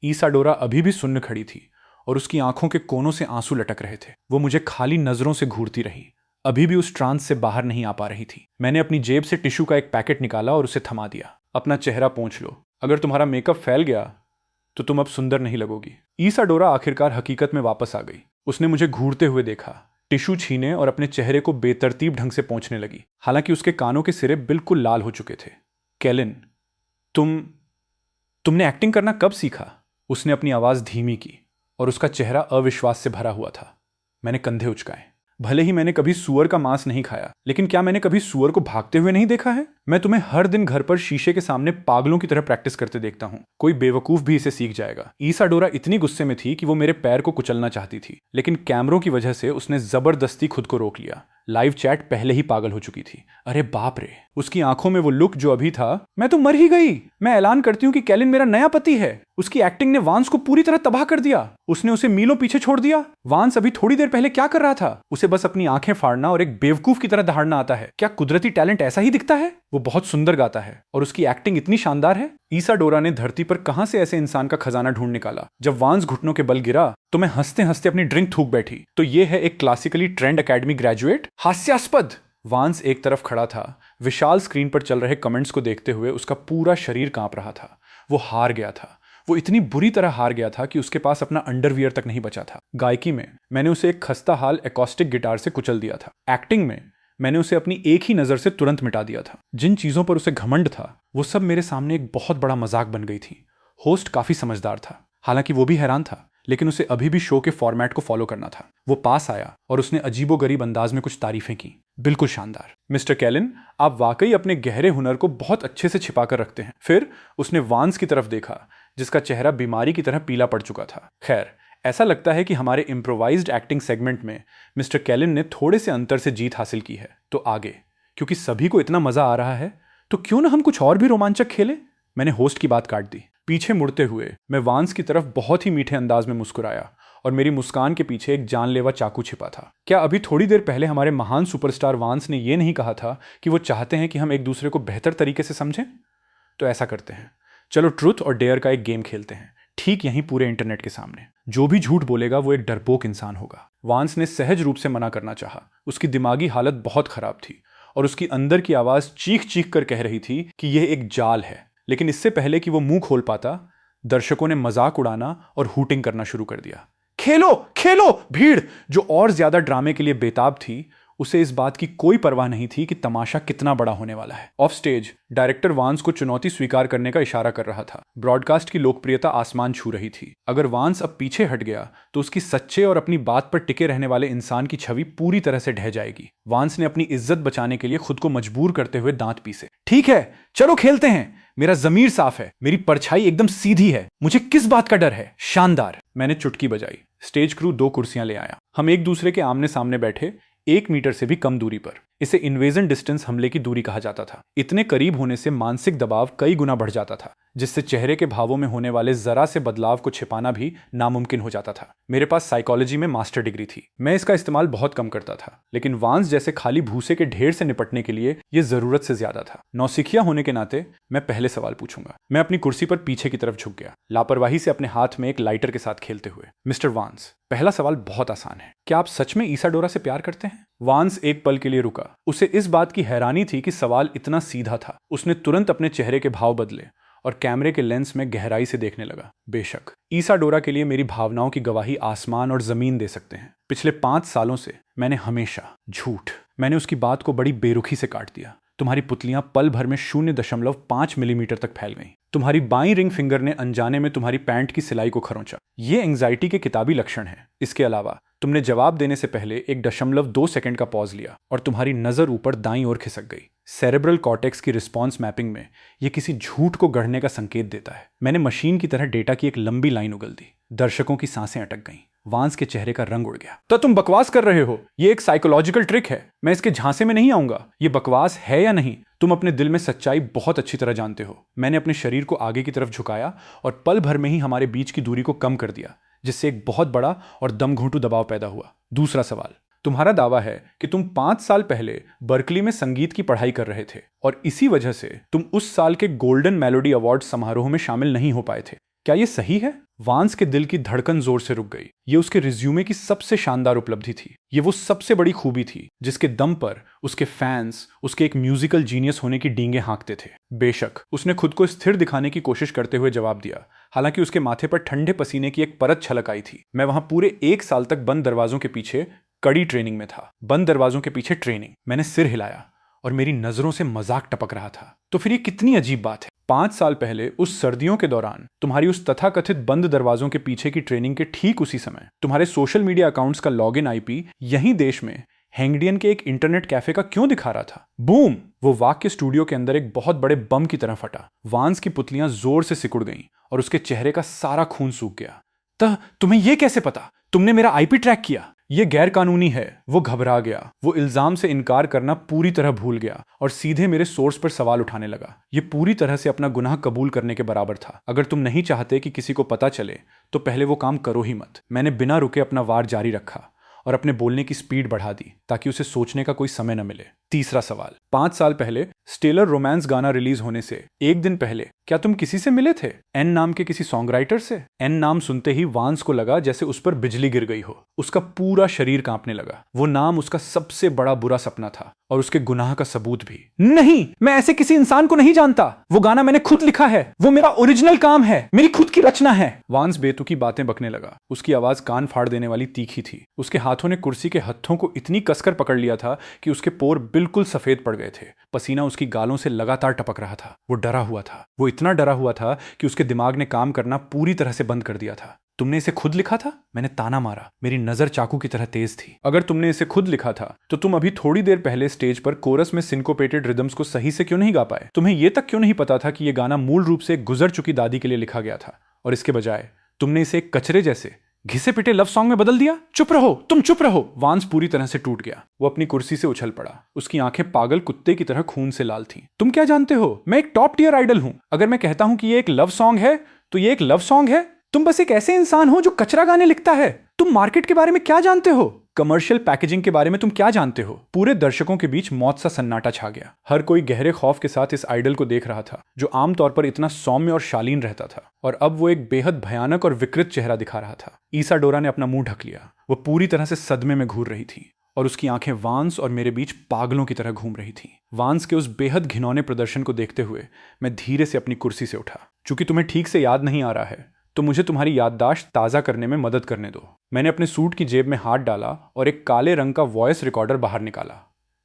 ईसाडोरा अभी भी सुन्न खड़ी थी और उसकी आंखों के कोनों से आंसू लटक रहे थे। वो मुझे खाली नजरों से घूरती रही, अभी भी उस ट्रांस से बाहर नहीं आ पा रही थी। मैंने अपनी जेब से टिश्यू का एक पैकेट निकाला और उसे थमा दिया। अपना चेहरा पोंछ लो, अगर तुम्हारा मेकअप फैल गया तो तुम अब सुंदर नहीं लगोगी। ईसाडोरा आखिरकार हकीकत में वापस आ गई। उसने मुझे घूरते हुए देखा, टिश्यू छीने और अपने चेहरे को बेतरतीब ढंग से पोंछने लगी। हालांकि उसके कानों के सिरे बिल्कुल लाल हो चुके थे। केलिन, तुमने एक्टिंग करना कब सीखा? उसने अपनी आवाज धीमी की। और उसका चेहरा अविश्वास से भरा हुआ था। मैंने कंधे उचकाए। भले ही मैंने कभी सूअर का मांस नहीं खाया, लेकिन क्या मैंने कभी सूअर को भागते हुए नहीं देखा है? मैं तुम्हें हर दिन घर पर शीशे के सामने पागलों की तरह प्रैक्टिस करते देखता हूँ। कोई बेवकूफ भी इसे सीख जाएगा। ईसाडोरा इतनी गुस्से में थी कि वो मेरे पैर को कुचलना चाहती थी, लेकिन कैमरों की वजह से उसने जबरदस्ती खुद को रोक लिया। लाइव चैट पहले ही पागल हो चुकी थी। अरे बाप रे, उसकी आंखों में वो लुक जो अभी था, मैं तो मर ही गई। मैं ऐलान करती हूँ कि कैलिन मेरा नया पति है। उसकी एक्टिंग ने वांस को पूरी तरह तबाह कर दिया। उसने उसे मीलों पीछे छोड़ दिया। वांस अभी थोड़ी देर पहले क्या कर रहा था? उसे बस अपनी आंखें फाड़ना और एक बेवकूफ की तरह दहाड़ना आता है। क्या कुदरती टैलेंट ऐसा ही दिखता है? वो बहुत सुंदर गाता है और उसकी एक्टिंग इतनी शानदार है। ईसाडोरा ने धरती पर कहां से ऐसे इंसान का खजाना ढूंढ निकाला। जब वांस घुटनों के बल गिरा तो मैं हंसते हंसते अपनी ड्रिंक थूक बैठी। तो ये है एक क्लासिकली ट्रेंड एकेडमी ग्रेजुएट? हास्यास्पद। वांस एक तरफ खड़ा था, विशाल स्क्रीन पर चल रहे कमेंट्स को देखते हुए उसका पूरा शरीर कांप रहा था। वो हार गया था। वो इतनी बुरी तरह हार गया था कि उसके पास अपना अंडरवियर तक नहीं बचा था। गायकी में मैंने उसे एक खस्ता हाल एकॉस्टिक गिटार से कुचल दिया था। एक्टिंग में मैंने उसे अपनी एक ही नजर से तुरंत मिटा दिया था। जिन चीजों पर उसे घमंड था, वो सब मेरे सामने एक बहुत बड़ा मजाक बन गई थी। होस्ट काफी समझदार था, हालांकि वो भी हैरान था, लेकिन उसे अभी भी शो के फॉर्मेट को फॉलो करना था। वो पास आया और उसने अजीबोगरीब अंदाज में कुछ तारीफें की। बिल्कुल शानदार मिस्टर कैलिन, आप वाकई अपने गहरे हुनर को बहुत अच्छे से छिपा कर रखते हैं। फिर उसने वांस की तरफ देखा, जिसका चेहरा बीमारी की तरह पीला पड़ चुका था। खैर, ऐसा लगता है कि हमारे इम्प्रोवाइज्ड एक्टिंग सेगमेंट में मिस्टर कैलिन ने थोड़े से अंतर से जीत हासिल की है। तो आगे, क्योंकि सभी को इतना मजा आ रहा है, तो क्यों ना हम कुछ और भी रोमांचक खेलें? मैंने होस्ट की बात काट दी। पीछे मुड़ते हुए मैं वांस की तरफ बहुत ही मीठे अंदाज में मुस्कुराया और मेरी मुस्कान के पीछे एक जानलेवा चाकू छिपा था। क्या अभी थोड़ी देर पहले हमारे महान सुपरस्टार वांस ने यह नहीं कहा था कि वो चाहते हैं कि हम एक दूसरे को बेहतर तरीके से समझें? तो ऐसा करते हैं, चलो ट्रूथ और डेयर का एक गेम खेलते हैं, ठीक यहीं पूरे इंटरनेट के सामने। जो भी झूठ बोलेगा वो एक डरपोक इंसान होगा। वांस ने सहज रूप से मना करना चाहा। उसकी दिमागी हालत बहुत खराब थी और उसकी अंदर की आवाज चीख चीख कर कह रही थी कि यह एक जाल है। लेकिन इससे पहले कि वो मुंह खोल पाता, दर्शकों ने मजाक उड़ाना और हूटिंग करना शुरू कर दिया। खेलो खेलो! भीड़, जो और ज्यादा ड्रामे के लिए बेताब थी, उसे इस बात की कोई परवाह नहीं थी कि तमाशा कितना बड़ा होने वाला है। ऑफ स्टेज डायरेक्टर वांस को चुनौती स्वीकार करने का इशारा कर रहा था। ब्रॉडकास्ट की लोकप्रियता आसमान छू रही थी। अगर वांस अब पीछे हट गया तो उसकी सच्चे और अपनी बात पर टिके रहने वाले इंसान की छवि पूरी तरह से ढह जाएगी। वांस ने अपनी इज्जत बचाने के लिए खुद को मजबूर करते हुए दांत पीसे। ठीक है, चलो खेलते हैं। मेरा जमीर साफ है, मेरी परछाई एकदम सीधी है, मुझे किस बात का डर है? शानदार। मैंने चुटकी बजाई। स्टेज क्रू 2 कुर्सियां ले आया। हम एक दूसरे के आमने सामने बैठे, 1 मीटर से भी कम दूरी पर। इसे इन्वेजन डिस्टेंस हमले की दूरी कहा जाता था। इतने करीब होने से मानसिक दबाव कई गुना बढ़ जाता था, जिससे चेहरे के भावों में होने वाले जरा से बदलाव को छिपाना भी नामुमकिन हो जाता था। मेरे पास साइकोलॉजी में मास्टर डिग्री थी। मैं इसका इस्तेमाल बहुत कम करता था, लेकिन वांस जैसे खाली भूसे के ढेर से निपटने के लिए यह जरूरत से ज्यादा था। नौसिखिया होने के नाते मैं पहले सवाल पूछूंगा। मैं अपनी कुर्सी पर पीछे की तरफ झुक गया, लापरवाही से अपने हाथ में एक लाइटर के साथ खेलते हुए। मिस्टर वांस, पहला सवाल बहुत आसान है। क्या आप सच में ईसाडोरा से प्यार करते हैं? वांस एक पल के लिए रुका। उसे इस बात की हैरानी थी कि सवाल इतना सीधा था। उसने तुरंत अपने चेहरे के भाव बदले और कैमरे के लेंस में गहराई से देखने लगा। बेशक, ईसाडोरा के लिए मेरी भावनाओं की गवाही आसमान और जमीन दे सकते हैं। पिछले 5 सालों से मैंने हमेशा झूठ। मैंने उसकी बात को बड़ी बेरुखी से काट दिया। तुम्हारी पुतलियां पल भर में 0.5 मिलीमीटर तक फैल गईं। तुम्हारी बाईं रिंग फिंगर ने अनजाने में तुम्हारी पैंट की सिलाई को खरोंचा। ये एंजाइटी के किताबी लक्षण है। इसके अलावा तुमने जवाब देने से पहले 1.2 सेकंड का पॉज लिया और तुम्हारी नजर ऊपर दाईं ओर खिसक गई। सेरेब्रल कॉर्टेक्स की रिस्पॉन्स मैपिंग में यह किसी झूठ को गढ़ने का संकेत देता है। मैंने मशीन की तरह डेटा की एक लंबी लाइन उगल दी। दर्शकों की सांसें अटक गईं। वांस के चेहरे का रंग उड़ गया। तो तुम बकवास कर रहे हो? ये एक साइकोलॉजिकल ट्रिक है। मैं इसके झांसे में नहीं आऊंगा। ये बकवास है या नहीं, तुम अपने दिल में सच्चाई बहुत अच्छी तरह जानते हो। मैंने अपने शरीर को आगे की तरफ झुकाया और पल भर में ही हमारे बीच की दूरी को कम कर दिया, जिससे एक बहुत बड़ा और दमघोंटू दबाव पैदा हुआ। दूसरा सवाल, तुम्हारा दावा है कि तुम 5 साल पहले बर्कली में संगीत की पढ़ाई कर रहे थे और इसी वजह से तुम उस साल के गोल्डन मेलोडी अवार्ड समारोह में शामिल नहीं हो पाए थे। क्या यह सही है? वांस के दिल की धड़कन जोर से रुक गई। ये उसके रिज्यूमे की सबसे शानदार उपलब्धि थी। ये वो सबसे बड़ी खूबी थी जिसके दम पर उसके फैंस उसके एक म्यूजिकल जीनियस होने की डींगे हाँकते थे। बेशक, उसने खुद को स्थिर दिखाने की कोशिश करते हुए जवाब दिया, हालांकि उसके माथे पर ठंडे पसीने की एक परत छलक आई थी। मैं वहां पूरे 1 साल तक बंद दरवाजों के पीछे कड़ी ट्रेनिंग में था। बंद दरवाजों के पीछे ट्रेनिंग। मैंने सिर हिलाया और मेरी नजरों से मजाक टपक रहा था। तो फिर ये कितनी अजीब बात है। 5 साल पहले उस सर्दियों के दौरान तुम्हारी उस तथाकथित बंद दरवाजों के पीछे की ट्रेनिंग के ठीक उसी समय तुम्हारे सोशल मीडिया अकाउंट्स का लॉगिन आईपी यहीं देश में हैंगडियन के एक इंटरनेट कैफे का क्यों दिखा रहा था? बूम! वो वाक्य स्टूडियो के अंदर एक बहुत बड़े बम की तरह फटा। वांस की पुतलियां जोर से सिकुड़ गईं और उसके चेहरे का सारा खून सूख गया। तुम्हें यह कैसे पता? तुमने मेरा आईपी ट्रैक किया? यह गैर कानूनी है। वो घबरा गया। वो इल्जाम से इनकार करना पूरी तरह भूल गया और सीधे मेरे सोर्स पर सवाल उठाने लगा। यह पूरी तरह से अपना गुनाह कबूल करने के बराबर था। अगर तुम नहीं चाहते कि किसी को पता चले तो पहले वो काम करो ही मत। मैंने बिना रुके अपना वार जारी रखा और अपने बोलने की स्पीड बढ़ा दी ताकि उसे सोचने का कोई समय न मिले। तीसरा सवाल, 5 साल पहले स्टेलर रोमांस गाना रिलीज होने से एक दिन पहले क्या तुम किसी से मिले थे? एन नाम के किसी सॉन्ग राइटर से? एन नाम सुनते ही वांस को लगा जैसे उस पर बिजली गिर गई हो। उसका पूरा शरीर कांपने लगा। वो नाम उसका सबसे बड़ा बुरा सपना था और उसके गुनाह का सबूत भी। नहीं, मैं ऐसे किसी इंसान को नहीं जानता। वो गाना मैंने खुद लिखा है। वो मेरा ओरिजिनल काम है, मेरी खुद की रचना है। वांस बेतुकी बातें बकने लगा। उसकी आवाज कान फाड़ देने वाली तीखी थी। उसके हाथों ने कुर्सी के हत्थों को इतनी कसकर पकड़ लिया था कि उसके पोर बिल्कुल सफेद पड़ गए थे। पसीना उसकी गालों से लगातार टपक रहा था। वो डरा हुआ था। वो इतना डरा हुआ था कि उसके दिमाग ने काम करना पूरी तरह से बंद कर दिया था। तुमने इसे खुद लिखा था? मैंने ताना मारा। मेरी नजर चाकू की तरह तेज थी। अगर तुमने इसे खुद लिखा था तो तुम अभी थोड़ी देर पहले स्टेज पर कोरस में सिंकोपेटेड रिदम्स को सही से क्यों नहीं गा पाए? तुम्हें यह तक क्यों नहीं पता था कि यह गाना मूल रूप से एक गुजर चुकी दादी के लिए लिखा गया था और इसके बजाय तुमने इसे एक कचरे जैसे घिसे पिटे लव सॉन्ग में बदल दिया? चुप रहो, तुम चुप रहो। वांस पूरी तरह से टूट गया। वो अपनी कुर्सी से उछल पड़ा। उसकी आंखें पागल कुत्ते की तरह खून से लाल थीं। तुम क्या जानते हो? मैं एक टॉप टियर आइडल हूं। अगर मैं कहता हूं कि ये एक लव सॉन्ग है तो ये एक लव सॉन्ग है। तुम बस एक ऐसे इंसान हो जो कचरा गाने लिखता है। तुम मार्केट के बारे में क्या जानते हो? कमर्शियल पैकेजिंग के बारे में तुम क्या जानते हो? पूरे दर्शकों के बीच मौत सा सन्नाटा छा गया। हर कोई गहरे खौफ के साथ इस आइडल को देख रहा था जो आमतौर पर इतना सौम्य और शालीन रहता था और अब वो एक बेहद भयानक और विकृत चेहरा दिखा रहा था। ईसाडोरा ने अपना मुंह ढक लिया। वो पूरी तरह से सदमे में घूर रही थी और उसकी आंखें वांस और मेरे बीच पागलों की तरह घूम रही थीं। वांस के उस बेहद घिनौने प्रदर्शन को देखते हुए मैं धीरे से अपनी कुर्सी से उठा। चूंकि तुम्हें ठीक से याद नहीं आ रहा है तो मुझे तुम्हारी याददाश्त ताज़ा करने में मदद करने दो। मैंने अपने सूट की जेब में हाथ डाला और एक काले रंग का वॉइस रिकॉर्डर बाहर निकाला।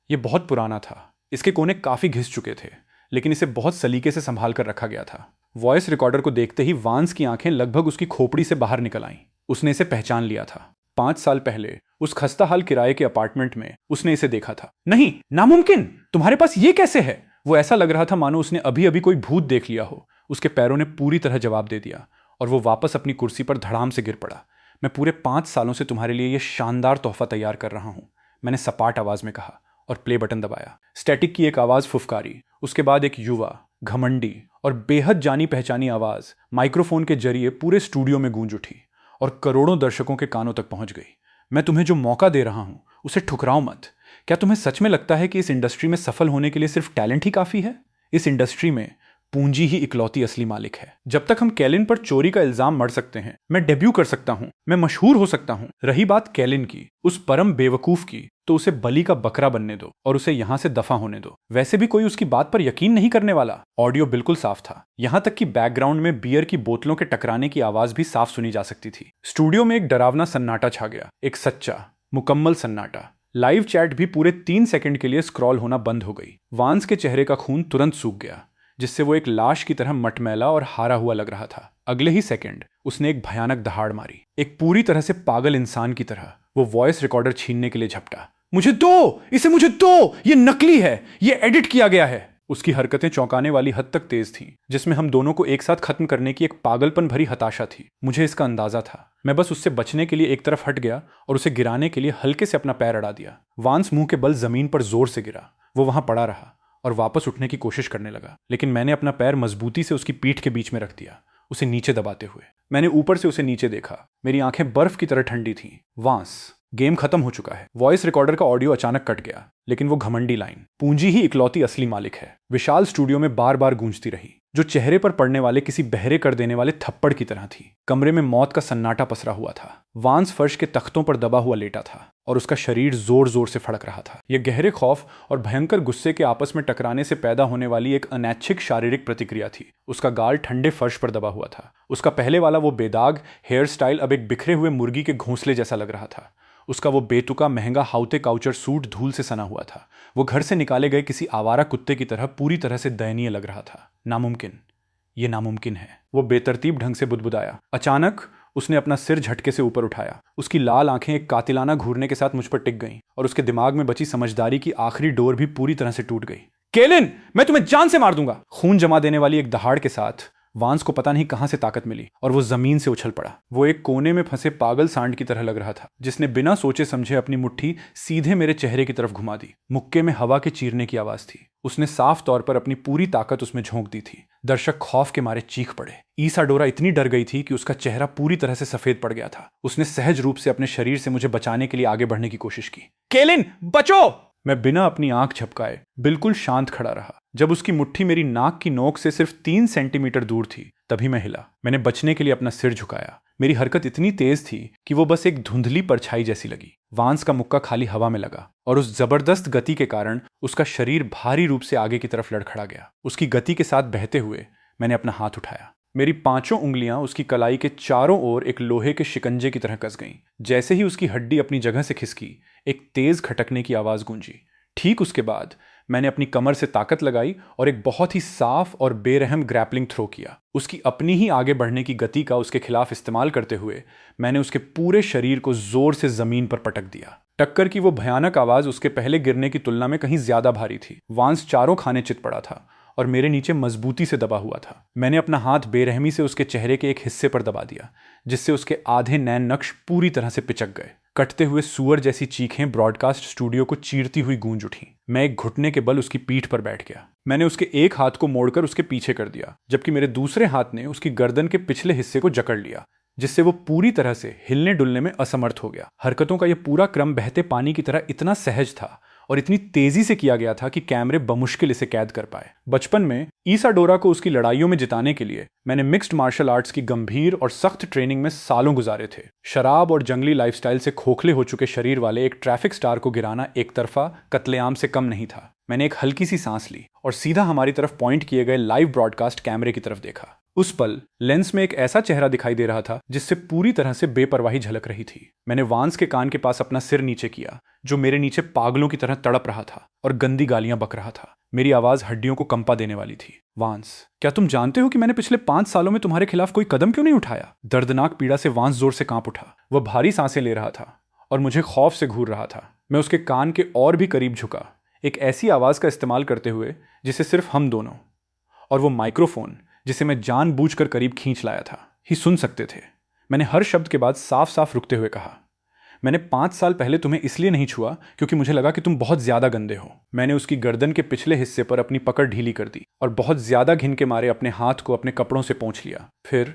यह बहुत पुराना था। इसके कोने काफ़ी घिस चुके थे लेकिन इसे बहुत सलीके से संभाल कर रखा गया था। वॉइस रिकॉर्डर को देखते ही वांस की आंखें लगभग उसकी खोपड़ी से बाहर निकल आईं। उसने इसे पहचान लिया था। 5 साल पहले उस खस्ताहाल किराए के अपार्टमेंट में उसने इसे देखा था। नहीं, नामुमकिन! तुम्हारे पास ये कैसे है? वो ऐसा लग रहा था मानो उसने अभी अभी कोई भूत देख लिया हो। उसके पैरों ने पूरी तरह जवाब दे दिया और वो वापस अपनी कुर्सी पर धड़ाम से गिर पड़ा। मैं पूरे 5 सालों से तुम्हारे लिए यह शानदार तोहफा तैयार कर रहा हूं, मैंने सपाट आवाज में कहा और प्ले बटन दबाया। स्टैटिक की एक आवाज फुफकारी। उसके बाद एक युवा, घमंडी और बेहद जानी पहचानी आवाज माइक्रोफोन के जरिए पूरे स्टूडियो में गूंज उठी और करोड़ों दर्शकों के कानों तक पहुंच गई। मैं तुम्हें जो मौका दे रहा हूं उसे ठुकराओ मत। क्या तुम्हें सच में लगता है कि इस इंडस्ट्री में सफल होने के लिए सिर्फ टैलेंट ही काफी है? इस इंडस्ट्री में पूंजी ही इकलौती असली मालिक है। जब तक हम कैलिन पर चोरी का इल्जाम मढ़ सकते हैं, मैं डेब्यू कर सकता हूं, मैं मशहूर हो सकता हूं। रही बात कैलिन की, उस परम बेवकूफ की, तो उसे बलि का बकरा बनने दो और उसे यहां से दफा होने दो। वैसे भी कोई उसकी बात पर यकीन नहीं करने वाला। ऑडियो बिल्कुल साफ था। यहां तक कि बैकग्राउंड में बियर की बोतलों के टकराने की आवाज भी साफ सुनी जा सकती थी। स्टूडियो में एक डरावना सन्नाटा छा गया। एक सच्चा, मुकम्मल सन्नाटा। लाइव चैट भी पूरे 3 सेकंड के लिए स्क्रॉल होना बंद हो गई। वांस के चेहरे का खून तुरंत सूख गया जिससे वो एक लाश की तरह मटमैला और हारा हुआ लग रहा था। अगले ही सेकंड उसने एक भयानक दहाड़ मारी। एक पूरी तरह से पागल इंसान की तरह वो वॉइस रिकॉर्डर छीनने के लिए झपटा। मुझे दो, इसे मुझे दो, ये नकली है, ये एडिट किया गया है। उसकी हरकतें चौंकाने वाली हद तक तेज थीं, जिसमें हम दोनों को एक साथ खत्म करने की एक पागलपन भरी हताशा थी। मुझे इसका अंदाजा था। मैं बस उससे बचने के लिए एक तरफ हट गया और उसे गिराने के लिए हल्के से अपना पैर अड़ा दिया। वांस मुंह के बल जमीन पर जोर से गिरा। वो वहां पड़ा रहा और वापस उठने की कोशिश करने लगा, लेकिन मैंने अपना पैर मजबूती से उसकी पीठ के बीच में रख दिया, उसे नीचे दबाते हुए। मैंने ऊपर से उसे नीचे देखा। मेरी आंखें बर्फ की तरह ठंडी थीं। वांस, गेम खत्म हो चुका है। वॉइस रिकॉर्डर का ऑडियो अचानक कट गया, लेकिन वो घमंडी लाइन, पूंजी ही इकलौती असली मालिक है, विशाल स्टूडियो में बार बार गूंजती रही, जो चेहरे पर पड़ने वाले किसी बहरे कर देने वाले थप्पड़ की तरह थी। कमरे में मौत का सन्नाटा पसरा हुआ था। वांस फर्श के तख्तों पर दबा हुआ लेटा था और उसका शरीर जोर जोर से फड़क रहा था। यह गहरे खौफ और भयंकर गुस्से के आपस में टकराने से पैदा होने वाली एक अनैच्छिक शारीरिक प्रतिक्रिया थी। उसका गाल ठंडे फर्श पर दबा हुआ था। उसका पहले वाला वो बेदाग हेयर स्टाइल अब एक बिखरे हुए मुर्गी के घोंसले जैसा लग रहा था। उसका वो बेतुका महंगा हाउते काउचर सूट धूल से सना हुआ था। वो घर से निकाले गए किसी आवारा कुत्ते की तरह पूरी तरह से दयनीय लग रहा था। नामुमकिन, ये नामुमकिन है। वो बेतरतीब ढंग से बुदबुदाया। अचानक उसने अपना सिर झटके से ऊपर उठाया। उसकी लाल आंखें एक कातिलाना घूरने के साथ मुझ पर टिक गईं और उसके दिमाग में बची समझदारी की आखिरी डोर भी पूरी तरह से टूट गई। केलिन, मैं तुम्हें जान से मार दूंगा। खून जमा देने वाली एक दहाड़ के साथ वांस को पता नहीं कहां से ताकत मिली और वो जमीन से उछल पड़ा। वो एक कोने में फंसे पागल सांड की तरह लग रहा था, जिसने बिना सोचे समझे अपनी मुट्ठी सीधे मेरे चेहरे की तरफ घुमा दी। मुक्के में हवा के चीरने की आवाज थी। उसने साफ तौर पर अपनी पूरी ताकत उसमें झोंक दी थी। दर्शक खौफ के मारे चीख पड़े। ईसाडोरा इतनी डर गई थी कि उसका चेहरा पूरी तरह से सफेद पड़ गया था। उसने सहज रूप से अपने शरीर से मुझे बचाने के लिए आगे बढ़ने की कोशिश की। केलिन, बचो! मैं बिना अपनी आंख झपकाए बिल्कुल शांत खड़ा रहा। जब उसकी मुट्ठी मेरी नाक की नोक से सिर्फ 3 सेंटीमीटर दूर थी, तभी मैं हिला। मैंने बचने के लिए अपना सिर झुकाया। मेरी हरकत इतनी तेज थी कि वो बस एक धुंधली परछाई जैसी लगी। वांस का मुक्का खाली हवा में लगा और उस जबरदस्त गति के कारण उसका शरीर भारी रूप से आगे की तरफ लड़खड़ा गया। उसकी गति के साथ बहते हुए मैंने अपना हाथ उठाया। मेरी 5 उंगलियां उसकी कलाई के चारों ओर एक लोहे के शिकंजे की तरह कस गईं। जैसे ही उसकी हड्डी अपनी जगह से खिसकी, एक तेज खटकने की आवाज गूंजी। ठीक उसके बाद मैंने अपनी कमर से ताकत लगाई और एक बहुत ही साफ और बेरहम ग्रैपलिंग थ्रो किया। उसकी अपनी ही आगे बढ़ने की गति का उसके खिलाफ इस्तेमाल करते हुए मैंने उसके पूरे शरीर को जोर से जमीन पर पटक दिया। टक्कर की वो भयानक आवाज उसके पहले गिरने की तुलना में कहीं ज्यादा भारी थी। वांस चारों खाने चित पड़ा था और मेरे नीचे मजबूती से दबा हुआ था। मैंने अपना हाथ बेरहमी से उसके चेहरे के एक हिस्से पर दबा दिया, जिससे उसके आधे नैन नक्श पूरी तरह से पिचक गए। कटते हुए सुअर जैसी चीखें ब्रॉडकास्ट स्टूडियो को चीरती हुई गूंज उठी। मैं एक घुटने के बल उसकी पीठ पर बैठ गया। मैंने उसके एक हाथ को मोड़कर उसके पीछे कर दिया, जबकि मेरे दूसरे हाथ ने उसकी गर्दन के पिछले हिस्से को जकड़ लिया, जिससे वो पूरी तरह से हिलने डुलने में असमर्थ हो गया। हरकतों का यह पूरा क्रम बहते पानी की तरह इतना सहज था और इतनी तेजी से किया गया था कि कैमरे बमुश्किल इसे कैद कर पाए। बचपन में ईसाडोरा को उसकी लड़ाइयों में जिताने के लिए मैंने मिक्स्ड मार्शल आर्ट्स की गंभीर और सख्त ट्रेनिंग में सालों गुजारे थे। शराब और जंगली लाइफस्टाइल से खोखले हो चुके शरीर वाले एक ट्रैफिक स्टार को गिराना एक तरफा कत्लेआम से कम नहीं था। मैंने एक हल्की सी सांस ली और सीधा हमारी तरफ पॉइंट किए गए लाइव ब्रॉडकास्ट कैमरे की तरफ देखा। उस पल लेंस में एक ऐसा चेहरा दिखाई दे रहा था जिससे पूरी तरह से बेपरवाही झलक रही थी। मैंने वांस के कान के पास अपना सिर नीचे किया, जो मेरे नीचे पागलों की तरह तड़प रहा था और गंदी गालियां बक रहा था। मेरी आवाज हड्डियों को कंपा देने वाली थी। वांस, क्या तुम जानते हो कि मैंने पिछले 5 सालों में तुम्हारे खिलाफ कोई कदम क्यों नहीं उठाया? दर्दनाक पीड़ा से वांस जोर से कांप उठा। वह भारी सांसें ले रहा था और मुझे खौफ से घूर रहा था। मैं उसके कान के और भी करीब झुका, एक ऐसी आवाज का इस्तेमाल करते हुए जिसे सिर्फ हम दोनों और वो माइक्रोफोन जिसे मैं जानबूझकर करीब खींच लाया था ही सुन सकते थे। मैंने हर शब्द के बाद साफ साफ रुकते हुए कहा, मैंने 5 साल पहले तुम्हें इसलिए नहीं छुआ क्योंकि मुझे लगा कि तुम बहुत ज्यादा गंदे हो। मैंने उसकी गर्दन के पिछले हिस्से पर अपनी पकड़ ढीली कर दी और बहुत ज्यादा घिन के मारे अपने हाथ को अपने कपड़ों से पोंछ लिया। फिर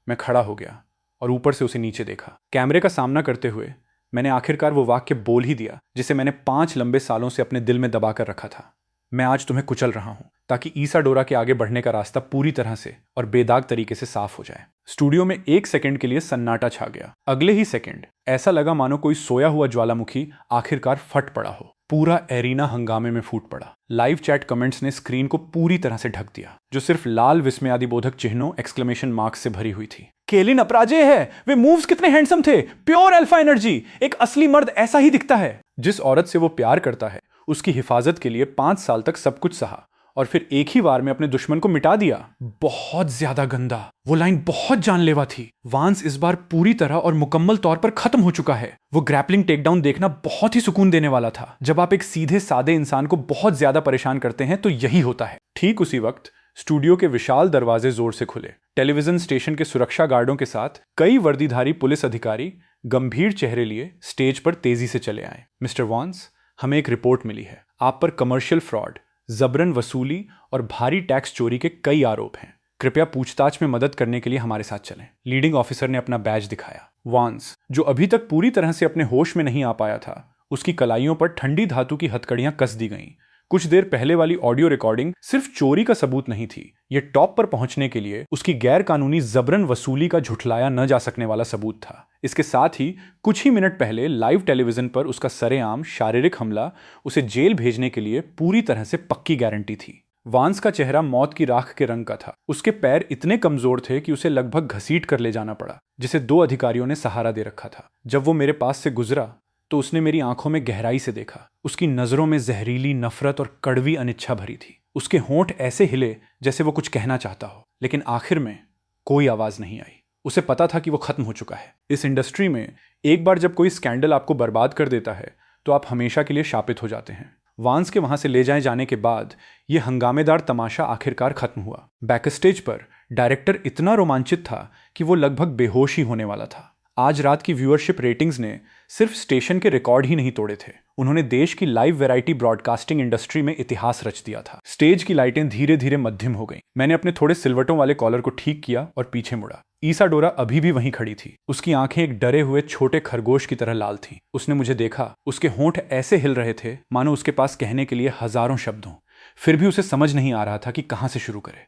मैं खड़ा हो गया और ऊपर से उसे नीचे देखा। कैमरे का सामना करते हुए मैंने आखिरकार वो वाक्य बोल ही दिया जिसे मैंने 5 लंबे सालों से अपने दिल में दबा कर रखा था। मैं आज तुम्हें कुचल रहा हूं ताकि ईसाडोरा के आगे बढ़ने का रास्ता पूरी तरह से और बेदाग तरीके से साफ हो जाए। स्टूडियो में 1 सेकंड के लिए सन्नाटा छा गया। अगले ही सेकंड ऐसा लगा मानो कोई सोया हुआ ज्वालामुखी आखिरकार फट पड़ा हो। पूरा एरिना हंगामे में फूट पड़ा। लाइव चैट कमेंट्स ने स्क्रीन को पूरी तरह से ढक दिया, जो सिर्फ लाल विस्मयादिबोधक चिन्हों एक्सक्लेमेशन मार्क्स से भरी हुई थी। केलिन अपराजेय है, वे मूव्स कितने हैंडसम थे, प्योर अल्फा एनर्जी, एक असली मर्द ऐसा ही दिखता है। जिस औरत से वो प्यार करता है उसकी हिफाजत के लिए 5 साल तक सब कुछ सहा और फिर एक ही बार में अपने दुश्मन को मिटा दिया। बहुत ज्यादा गंदा। वो लाइन बहुत जानलेवा थी। वांस इस बार पूरी तरह और मुकम्मल तौर पर खत्म हो चुका है। वो ग्रैपलिंग टेकडाउन देखना बहुत ही सुकून देने वाला था। जब आप एक सीधे सादे इंसान को बहुत ज्यादा परेशान करते हैं तो यही होता है। ठीक उसी वक्त स्टूडियो के विशाल दरवाजे जोर से खुले। टेलीविजन स्टेशन के सुरक्षा गार्डों के साथ कई वर्दीधारी पुलिस अधिकारी गंभीर चेहरे लिए स्टेज पर तेजी से चले आए। मिस्टर वांस, हमें एक रिपोर्ट मिली है। आप पर कमर्शियल फ्रॉड, जबरन वसूली और भारी टैक्स चोरी के कई आरोप हैं। कृपया पूछताछ में मदद करने के लिए हमारे साथ चलें। लीडिंग ऑफिसर ने अपना बैज दिखाया। वांस, जो अभी तक पूरी तरह से अपने होश में नहीं आ पाया था, उसकी कलाइयों पर ठंडी धातु की हथकड़ियां कस दी गईं। कुछ देर पहले वाली ऑडियो रिकॉर्डिंग सिर्फ चोरी का सबूत नहीं थी, ये टॉप पर पहुंचने के लिए उसकी गैर कानूनी जबरन वसूली का झुठलाया न जा सकने वाला सबूत था। इसके साथ ही कुछ ही मिनट पहले लाइव टेलीविजन पर उसका सरेआम शारीरिक हमला उसे जेल भेजने के लिए पूरी तरह से पक्की गारंटी थी। वांस का चेहरा मौत की राख के रंग का था। उसके पैर इतने कमजोर थे कि उसे लगभग घसीट कर ले जाना पड़ा, जिसे 2 अधिकारियों ने सहारा दे रखा था। जब वो मेरे पास से गुजरा तो उसने मेरी आंखों में गहराई से देखा। उसकी नजरों में जहरीली नफरत और कड़वी अनिच्छा भरी थी। उसके होंठ ऐसे हिले जैसे वो कुछ कहना चाहता हो, लेकिन आखिर में कोई आवाज नहीं आई। उसे पता था कि वो खत्म हो चुका है। इस इंडस्ट्री में एक बार जब कोई स्कैंडल आपको बर्बाद कर देता है तो आप हमेशा के लिए शापित हो जाते हैं। वांस के वहां से ले जाए जाने के बाद यह हंगामेदार तमाशा आखिरकार खत्म हुआ। बैकस्टेज पर डायरेक्टर इतना रोमांचित था कि वो लगभग बेहोश ही होने वाला था। आज रात की व्यूअरशिप रेटिंग्स ने सिर्फ स्टेशन के रिकॉर्ड ही नहीं तोड़े थे, उन्होंने देश की लाइव वैरायटी ब्रॉडकास्टिंग इंडस्ट्री में इतिहास रच दिया था। स्टेज की लाइटें धीरे धीरे मध्यम हो गईं। मैंने अपने थोड़े सिलवटों वाले कॉलर को ठीक किया और पीछे मुड़ा। ईसाडोरा अभी भी वहीं खड़ी थी। उसकी आंखें एक डरे हुए छोटे खरगोश की तरह लाल थीं। उसने मुझे देखा। उसके होंठ ऐसे हिल रहे थे मानो उसके पास कहने के लिए हजारों शब्द हों। फिर भी उसे समझ नहीं आ रहा था कि कहां से शुरू करे।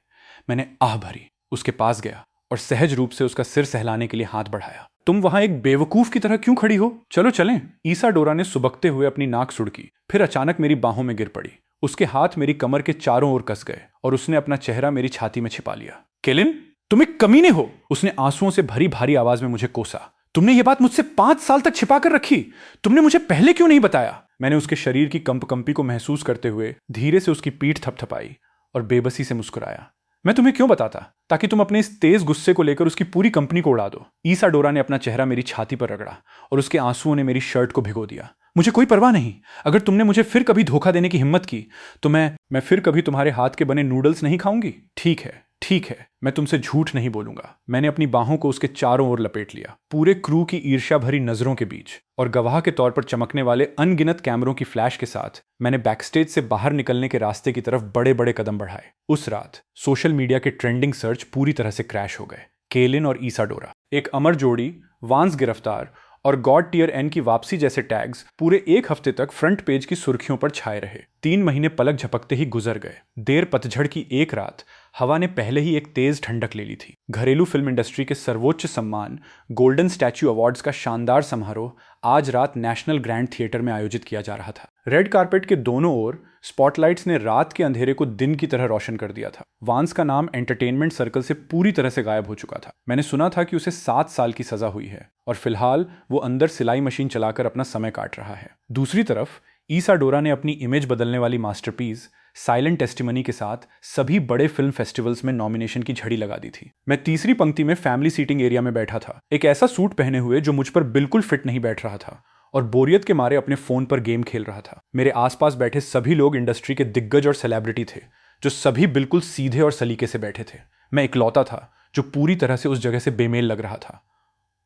मैंने आह भरी, उसके पास गया और सहज रूप से उसका सिर सहलाने के लिए हाथ बढ़ाया। तुम वहां एक बेवकूफ की तरह क्यों खड़ी हो? चलो चलें। ईसाडोरा ने सुबकते हुए अपनी नाक सुड़की, फिर अचानक मेरी बाहों में गिर पड़ी। उसके हाथ मेरी कमर के चारों ओर कस गए और उसने अपना चेहरा मेरी छाती में छिपा लिया। केलिन, तुम एक कमीने हो, उसने आंसुओं से भरी भारी आवाज में मुझे कोसा। तुमने ये बात मुझसे 5 साल तक छिपा कर रखी। तुमने मुझे पहले क्यों नहीं बताया? मैंने उसके शरीर की कंपकंपी को महसूस करते हुए धीरे से उसकी पीठ थपथपाई और बेबसी से मुस्कुराया। मैं तुम्हें क्यों बताता? ताकि तुम अपने इस तेज गुस्से को लेकर उसकी पूरी कंपनी को उड़ा दो। ईसाडोरा ने अपना चेहरा मेरी छाती पर रगड़ा और उसके आंसुओं ने मेरी शर्ट को भिगो दिया। मुझे कोई परवाह नहीं। अगर तुमने मुझे फिर कभी धोखा देने की हिम्मत की तो मैं फिर कभी तुम्हारे हाथ के बने नूडल्स नहीं खाऊंगी। ठीक है, ठीक है, मैं तुमसे झूठ नहीं बोलूंगा। मैंने अपनी बाहों को उसके चारों ओर लपेट लिया, पूरे क्रू की ईर्ष्या भरी नजरों के बीच और गवाह के तौर पर चमकने वाले अनगिनत कैमरों की फ्लैश के साथ मैंने बैकस्टेज से बाहर निकलने के रास्ते की तरफ बड़े बड़े कदम बढ़ाए। उस रात सोशल मीडिया के ट्रेंडिंग सर्च पूरी तरह से क्रैश हो गए। केलिन और ईसाडोरा, एक अमर जोड़ी, वांस गिरफ्तार और गॉड टियर एन की वापसी जैसे टैग्स पूरे एक हफ्ते तक फ्रंट पेज की सुर्खियों पर छाए रहे। 3 महीने पलक झपकते ही गुजर गए। देर पतझड़ की एक रात हवा ने पहले ही एक तेज ठंडक ले ली थी। घरेलू फिल्म इंडस्ट्री के सर्वोच्च सम्मान गोल्डन स्टैच्यू अवार्ड्स का शानदार समारोह आज रात नेशनल ग्रैंड थिएटर में आयोजित किया जा रहा था। रेड कारपेट के दोनों ओर स्पॉटलाइट्स ने रात के अंधेरे को दिन की तरह रोशन कर दिया था। वांस का नाम एंटरटेनमेंट सर्कल से पूरी तरह से गायब हो चुका था। मैंने सुना था कि उसे 7 साल की सजा हुई है और फिलहाल वो अंदर सिलाई मशीन चलाकर अपना समय काट रहा है। दूसरी तरफ ईसाडोरा ने अपनी इमेज बदलने वाली मास्टरपीस साइलेंट टेस्टिमनी के साथ सभी बड़े फिल्म फेस्टिवल्स में नॉमिनेशन की झड़ी लगा दी थी। मैं तीसरी पंक्ति में फैमिली सीटिंग एरिया में बैठा था, एक ऐसा सूट पहने हुए जो मुझ पर बिल्कुल फिट नहीं बैठ रहा था और बोरियत के मारे अपने फोन पर गेम खेल रहा था। मेरे आसपास बैठे सभी लोग इंडस्ट्री के दिग्गज और सेलिब्रिटी थे, जो सभी बिल्कुल सीधे और सलीके से बैठे थे। मैं इकलौता था जो पूरी तरह से उस जगह से बेमेल लग रहा था।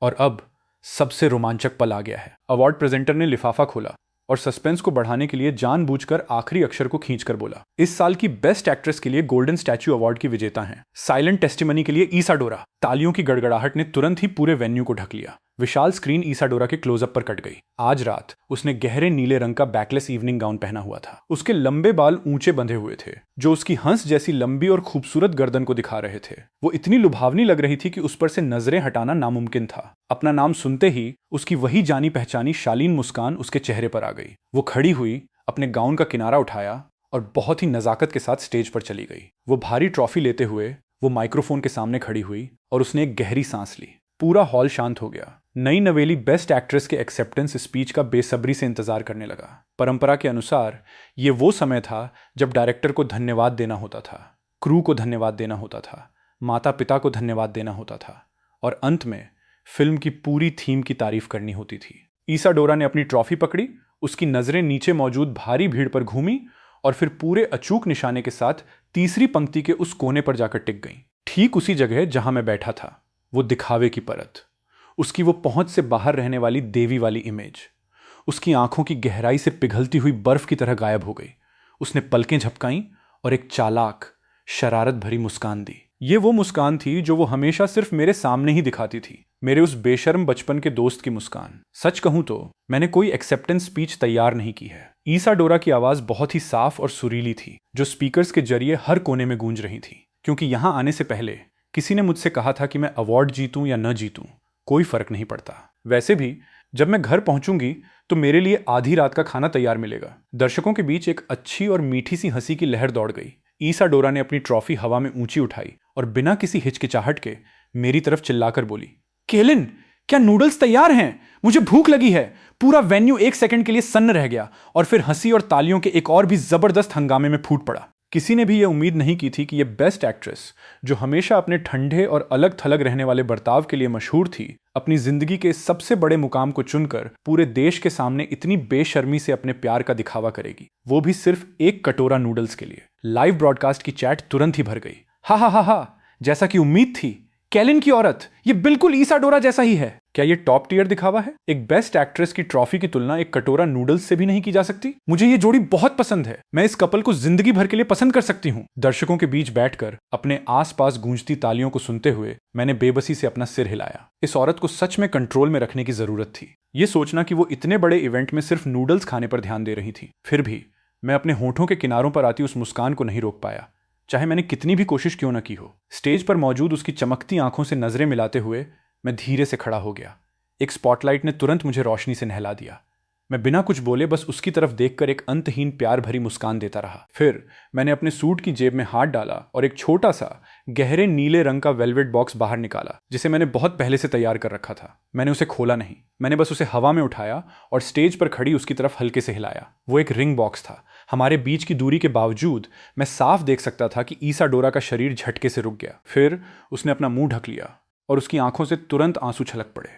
और अब सबसे रोमांचक पल आ गया है। अवार्ड प्रेजेंटर ने लिफाफा खोला और सस्पेंस को बढ़ाने के लिए जानबूझकर आखिरी अक्षर को खींचकर बोला, इस साल की बेस्ट एक्ट्रेस के लिए गोल्डन स्टैच्यू अवार्ड की विजेता हैं साइलेंट टेस्टिमनी के लिए ईसाडोरा। तालियों की गड़गड़ाहट ने तुरंत ही पूरे वेन्यू को ढक लिया। विशाल स्क्रीन ईसाडोरा के क्लोजअप पर कट गई। आज रात उसने गहरे नीले रंग का बैकलेस इवनिंग गाउन पहना हुआ था। उसके लंबे बाल ऊंचे बंधे हुए थे जो उसकी हंस जैसी लंबी और खूबसूरत गर्दन को दिखा रहे थे। वो इतनी लुभावनी लग रही थी कि उस पर से नजरें हटाना नामुमकिन था। अपना नाम सुनते ही उसकी वही जानी पहचानी शालीन मुस्कान उसके चेहरे पर आ गई। वो खड़ी हुई, अपने गाउन का किनारा उठाया और बहुत ही नजाकत के साथ स्टेज पर चली गई। वो भारी ट्रॉफी लेते हुए वो माइक्रोफोन के सामने खड़ी हुई और उसने एक गहरी सांस ली। पूरा हॉल शांत हो गया। नई नवेली बेस्ट एक्ट्रेस के एक्सेप्टेंस स्पीच का बेसब्री से इंतजार करने लगा। परंपरा के अनुसार ये वो समय था जब डायरेक्टर को धन्यवाद देना होता था, क्रू को धन्यवाद देना होता था, माता पिता को धन्यवाद देना होता था और अंत में फिल्म की पूरी थीम की तारीफ करनी होती थी। ईसाडोरा ने अपनी ट्रॉफी पकड़ी, उसकी नजरें नीचे मौजूद भारी भीड़ पर घूमी और फिर पूरे अचूक निशाने के साथ तीसरी पंक्ति के उस कोने पर जाकर टिक गई, ठीक उसी जगह जहां मैं बैठा था। वो दिखावे की परत, उसकी वो पहुंच से बाहर रहने वाली देवी वाली इमेज, उसकी आंखों की गहराई से पिघलती हुई बर्फ की तरह गायब हो गई। उसने पलकें झपकाईं और एक चालाक, शरारत भरी मुस्कान दी। ये वो मुस्कान थी जो वो हमेशा सिर्फ मेरे सामने ही दिखाती थी, मेरे उस बेशर्म बचपन के दोस्त की मुस्कान। सच कहूं तो मैंने कोई एक्सेप्टेंस स्पीच तैयार नहीं की है। ईसाडोरा की आवाज बहुत ही साफ और सुरीली थी, जो स्पीकर्स के जरिए हर कोने में गूंज रही थी। क्योंकि यहां आने से पहले किसी ने मुझसे कहा था कि मैं अवार्ड जीतूं या न जीतूं, कोई फर्क नहीं पड़ता। वैसे भी जब मैं घर पहुंचूंगी तो मेरे लिए आधी रात का खाना तैयार मिलेगा। दर्शकों के बीच एक अच्छी और मीठी सी हंसी की लहर दौड़ गई। ईसाडोरा ने अपनी ट्रॉफी हवा में ऊंची उठाई और बिना किसी हिचकिचाहट के मेरी तरफ चिल्लाकर बोली, केलिन, क्या नूडल्स तैयार हैं? मुझे भूख लगी है। पूरा वेन्यू 1 सेकंड के लिए सन्न रह गया और फिर हंसी और तालियों के एक और भी जबरदस्त हंगामे में फूट पड़ा। किसी ने भी यह उम्मीद नहीं की थी कि ये बेस्ट एक्ट्रेस, जो हमेशा अपने ठंडे और अलग थलग रहने वाले बर्ताव के लिए मशहूर थी, अपनी जिंदगी के सबसे बड़े मुकाम को चुनकर पूरे देश के सामने इतनी बेशर्मी से अपने प्यार का दिखावा करेगी, वो भी सिर्फ एक कटोरा नूडल्स के लिए। लाइव ब्रॉडकास्ट की चैट तुरंत ही भर गई। हा हा हा हा, जैसा कि उम्मीद थी, कैलिन की औरत, ये बिल्कुल ईसाडोरा जैसा ही है। क्या ये टॉप टियर दिखावा है? एक बेस्ट एक्ट्रेस की ट्रॉफी की तुलना एक कटोरा नूडल्स से भी नहीं की जा सकती। मुझे ये जोड़ी बहुत पसंद है। मैं इस कपल को जिंदगी भर के लिए पसंद कर सकती हूँ। दर्शकों के बीच बैठकर अपने आसपास गूंजती तालियों को सुनते हुए मैंने बेबसी से अपना सिर हिलाया। इस औरत को सच में कंट्रोल में रखने की जरूरत थी। ये सोचना कि वो इतने बड़े इवेंट में सिर्फ नूडल्स खाने पर ध्यान दे रही थी, फिर भी मैं अपने होठों के किनारों पर आती उस मुस्कान को नहीं रोक पाया, चाहे मैंने कितनी भी कोशिश क्यों न की हो। स्टेज पर मौजूद उसकी चमकती आंखों से नजरें मिलाते हुए मैं धीरे से खड़ा हो गया। एक स्पॉटलाइट ने तुरंत मुझे रोशनी से नहला दिया। मैं बिना कुछ बोले बस उसकी तरफ देखकर एक अंतहीन प्यार भरी मुस्कान देता रहा। फिर मैंने अपने सूट की जेब में हाथ डाला और एक छोटा सा गहरे नीले रंग का वेलवेट बॉक्स बाहर निकाला, जिसे मैंने बहुत पहले से तैयार कर रखा था। मैंने उसे खोला नहीं, मैंने बस उसे हवा में उठाया और स्टेज पर खड़ी उसकी तरफ हल्के से हिलाया। वो एक रिंग बॉक्स था। हमारे बीच की दूरी के बावजूद मैं साफ देख सकता था कि ईसाडोरा का शरीर झटके से रुक गया। फिर उसने अपना मुंह ढक लिया और उसकी आंखों से तुरंत आंसू छलक पड़े।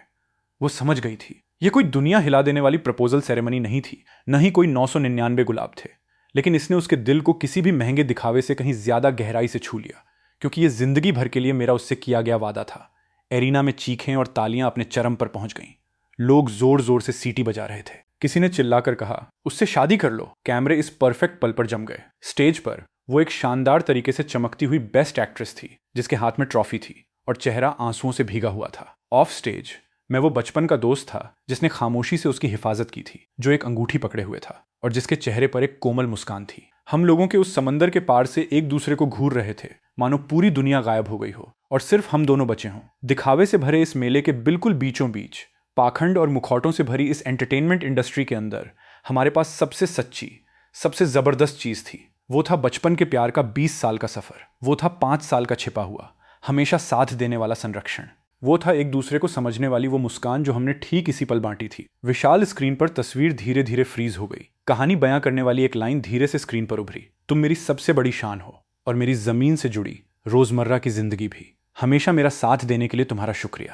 वो समझ गई थी ये कोई दुनिया हिला देने वाली प्रपोजल सेरेमनी नहीं थी, न ही कोई 999 गुलाब थे, लेकिन इसने उसके दिल को किसी भी महंगे दिखावे से कहीं ज्यादा गहराई से छू लिया, क्योंकि ये जिंदगी भर के लिए मेरा उससे किया गया वादा था। एरिना में चीखें और तालियां अपने चरम पर पहुंच गईं। लोग जोर जोर से सीटी बजा रहे थे। किसी ने चिल्लाकर कहा, उससे शादी कर लो। कैमरे इस परफेक्ट पल पर जम गए। स्टेज पर वो एक शानदार तरीके से चमकती हुई बेस्ट एक्ट्रेस थी, जिसके हाथ में ट्रॉफी थी और चेहरा आंसुओं से भीगा हुआ था। ऑफ स्टेज मैं वो बचपन का दोस्त था जिसने खामोशी से उसकी हिफाजत की थी, जो एक अंगूठी पकड़े हुए था और जिसके चेहरे पर एक कोमल मुस्कान थी। हम लोगों के उस समंदर के पार से एक दूसरे को घूर रहे थे, मानो पूरी दुनिया गायब हो गई हो और सिर्फ हम दोनों बचे हों। दिखावे से भरे इस मेले के बिल्कुल बीचों बीच, पाखंड और मुखौटों से भरी इस एंटरटेनमेंट इंडस्ट्री के अंदर हमारे पास सबसे सच्ची, सबसे जबरदस्त चीज थी। वो था बचपन के प्यार का 20 साल का सफर। वो था 5 साल का छिपा हुआ, हमेशा साथ देने वाला संरक्षण। वो था एक दूसरे को समझने वाली वो मुस्कान जो हमने ठीक इसी पल बांटी थी। विशाल स्क्रीन पर तस्वीर धीरे धीरे फ्रीज हो गई। कहानी बयां करने वाली एक लाइन धीरे से स्क्रीन पर उभरी, तुम मेरी सबसे बड़ी शान हो और मेरी जमीन से जुड़ी रोजमर्रा की जिंदगी भी। हमेशा मेरा साथ देने के लिए तुम्हारा शुक्रिया।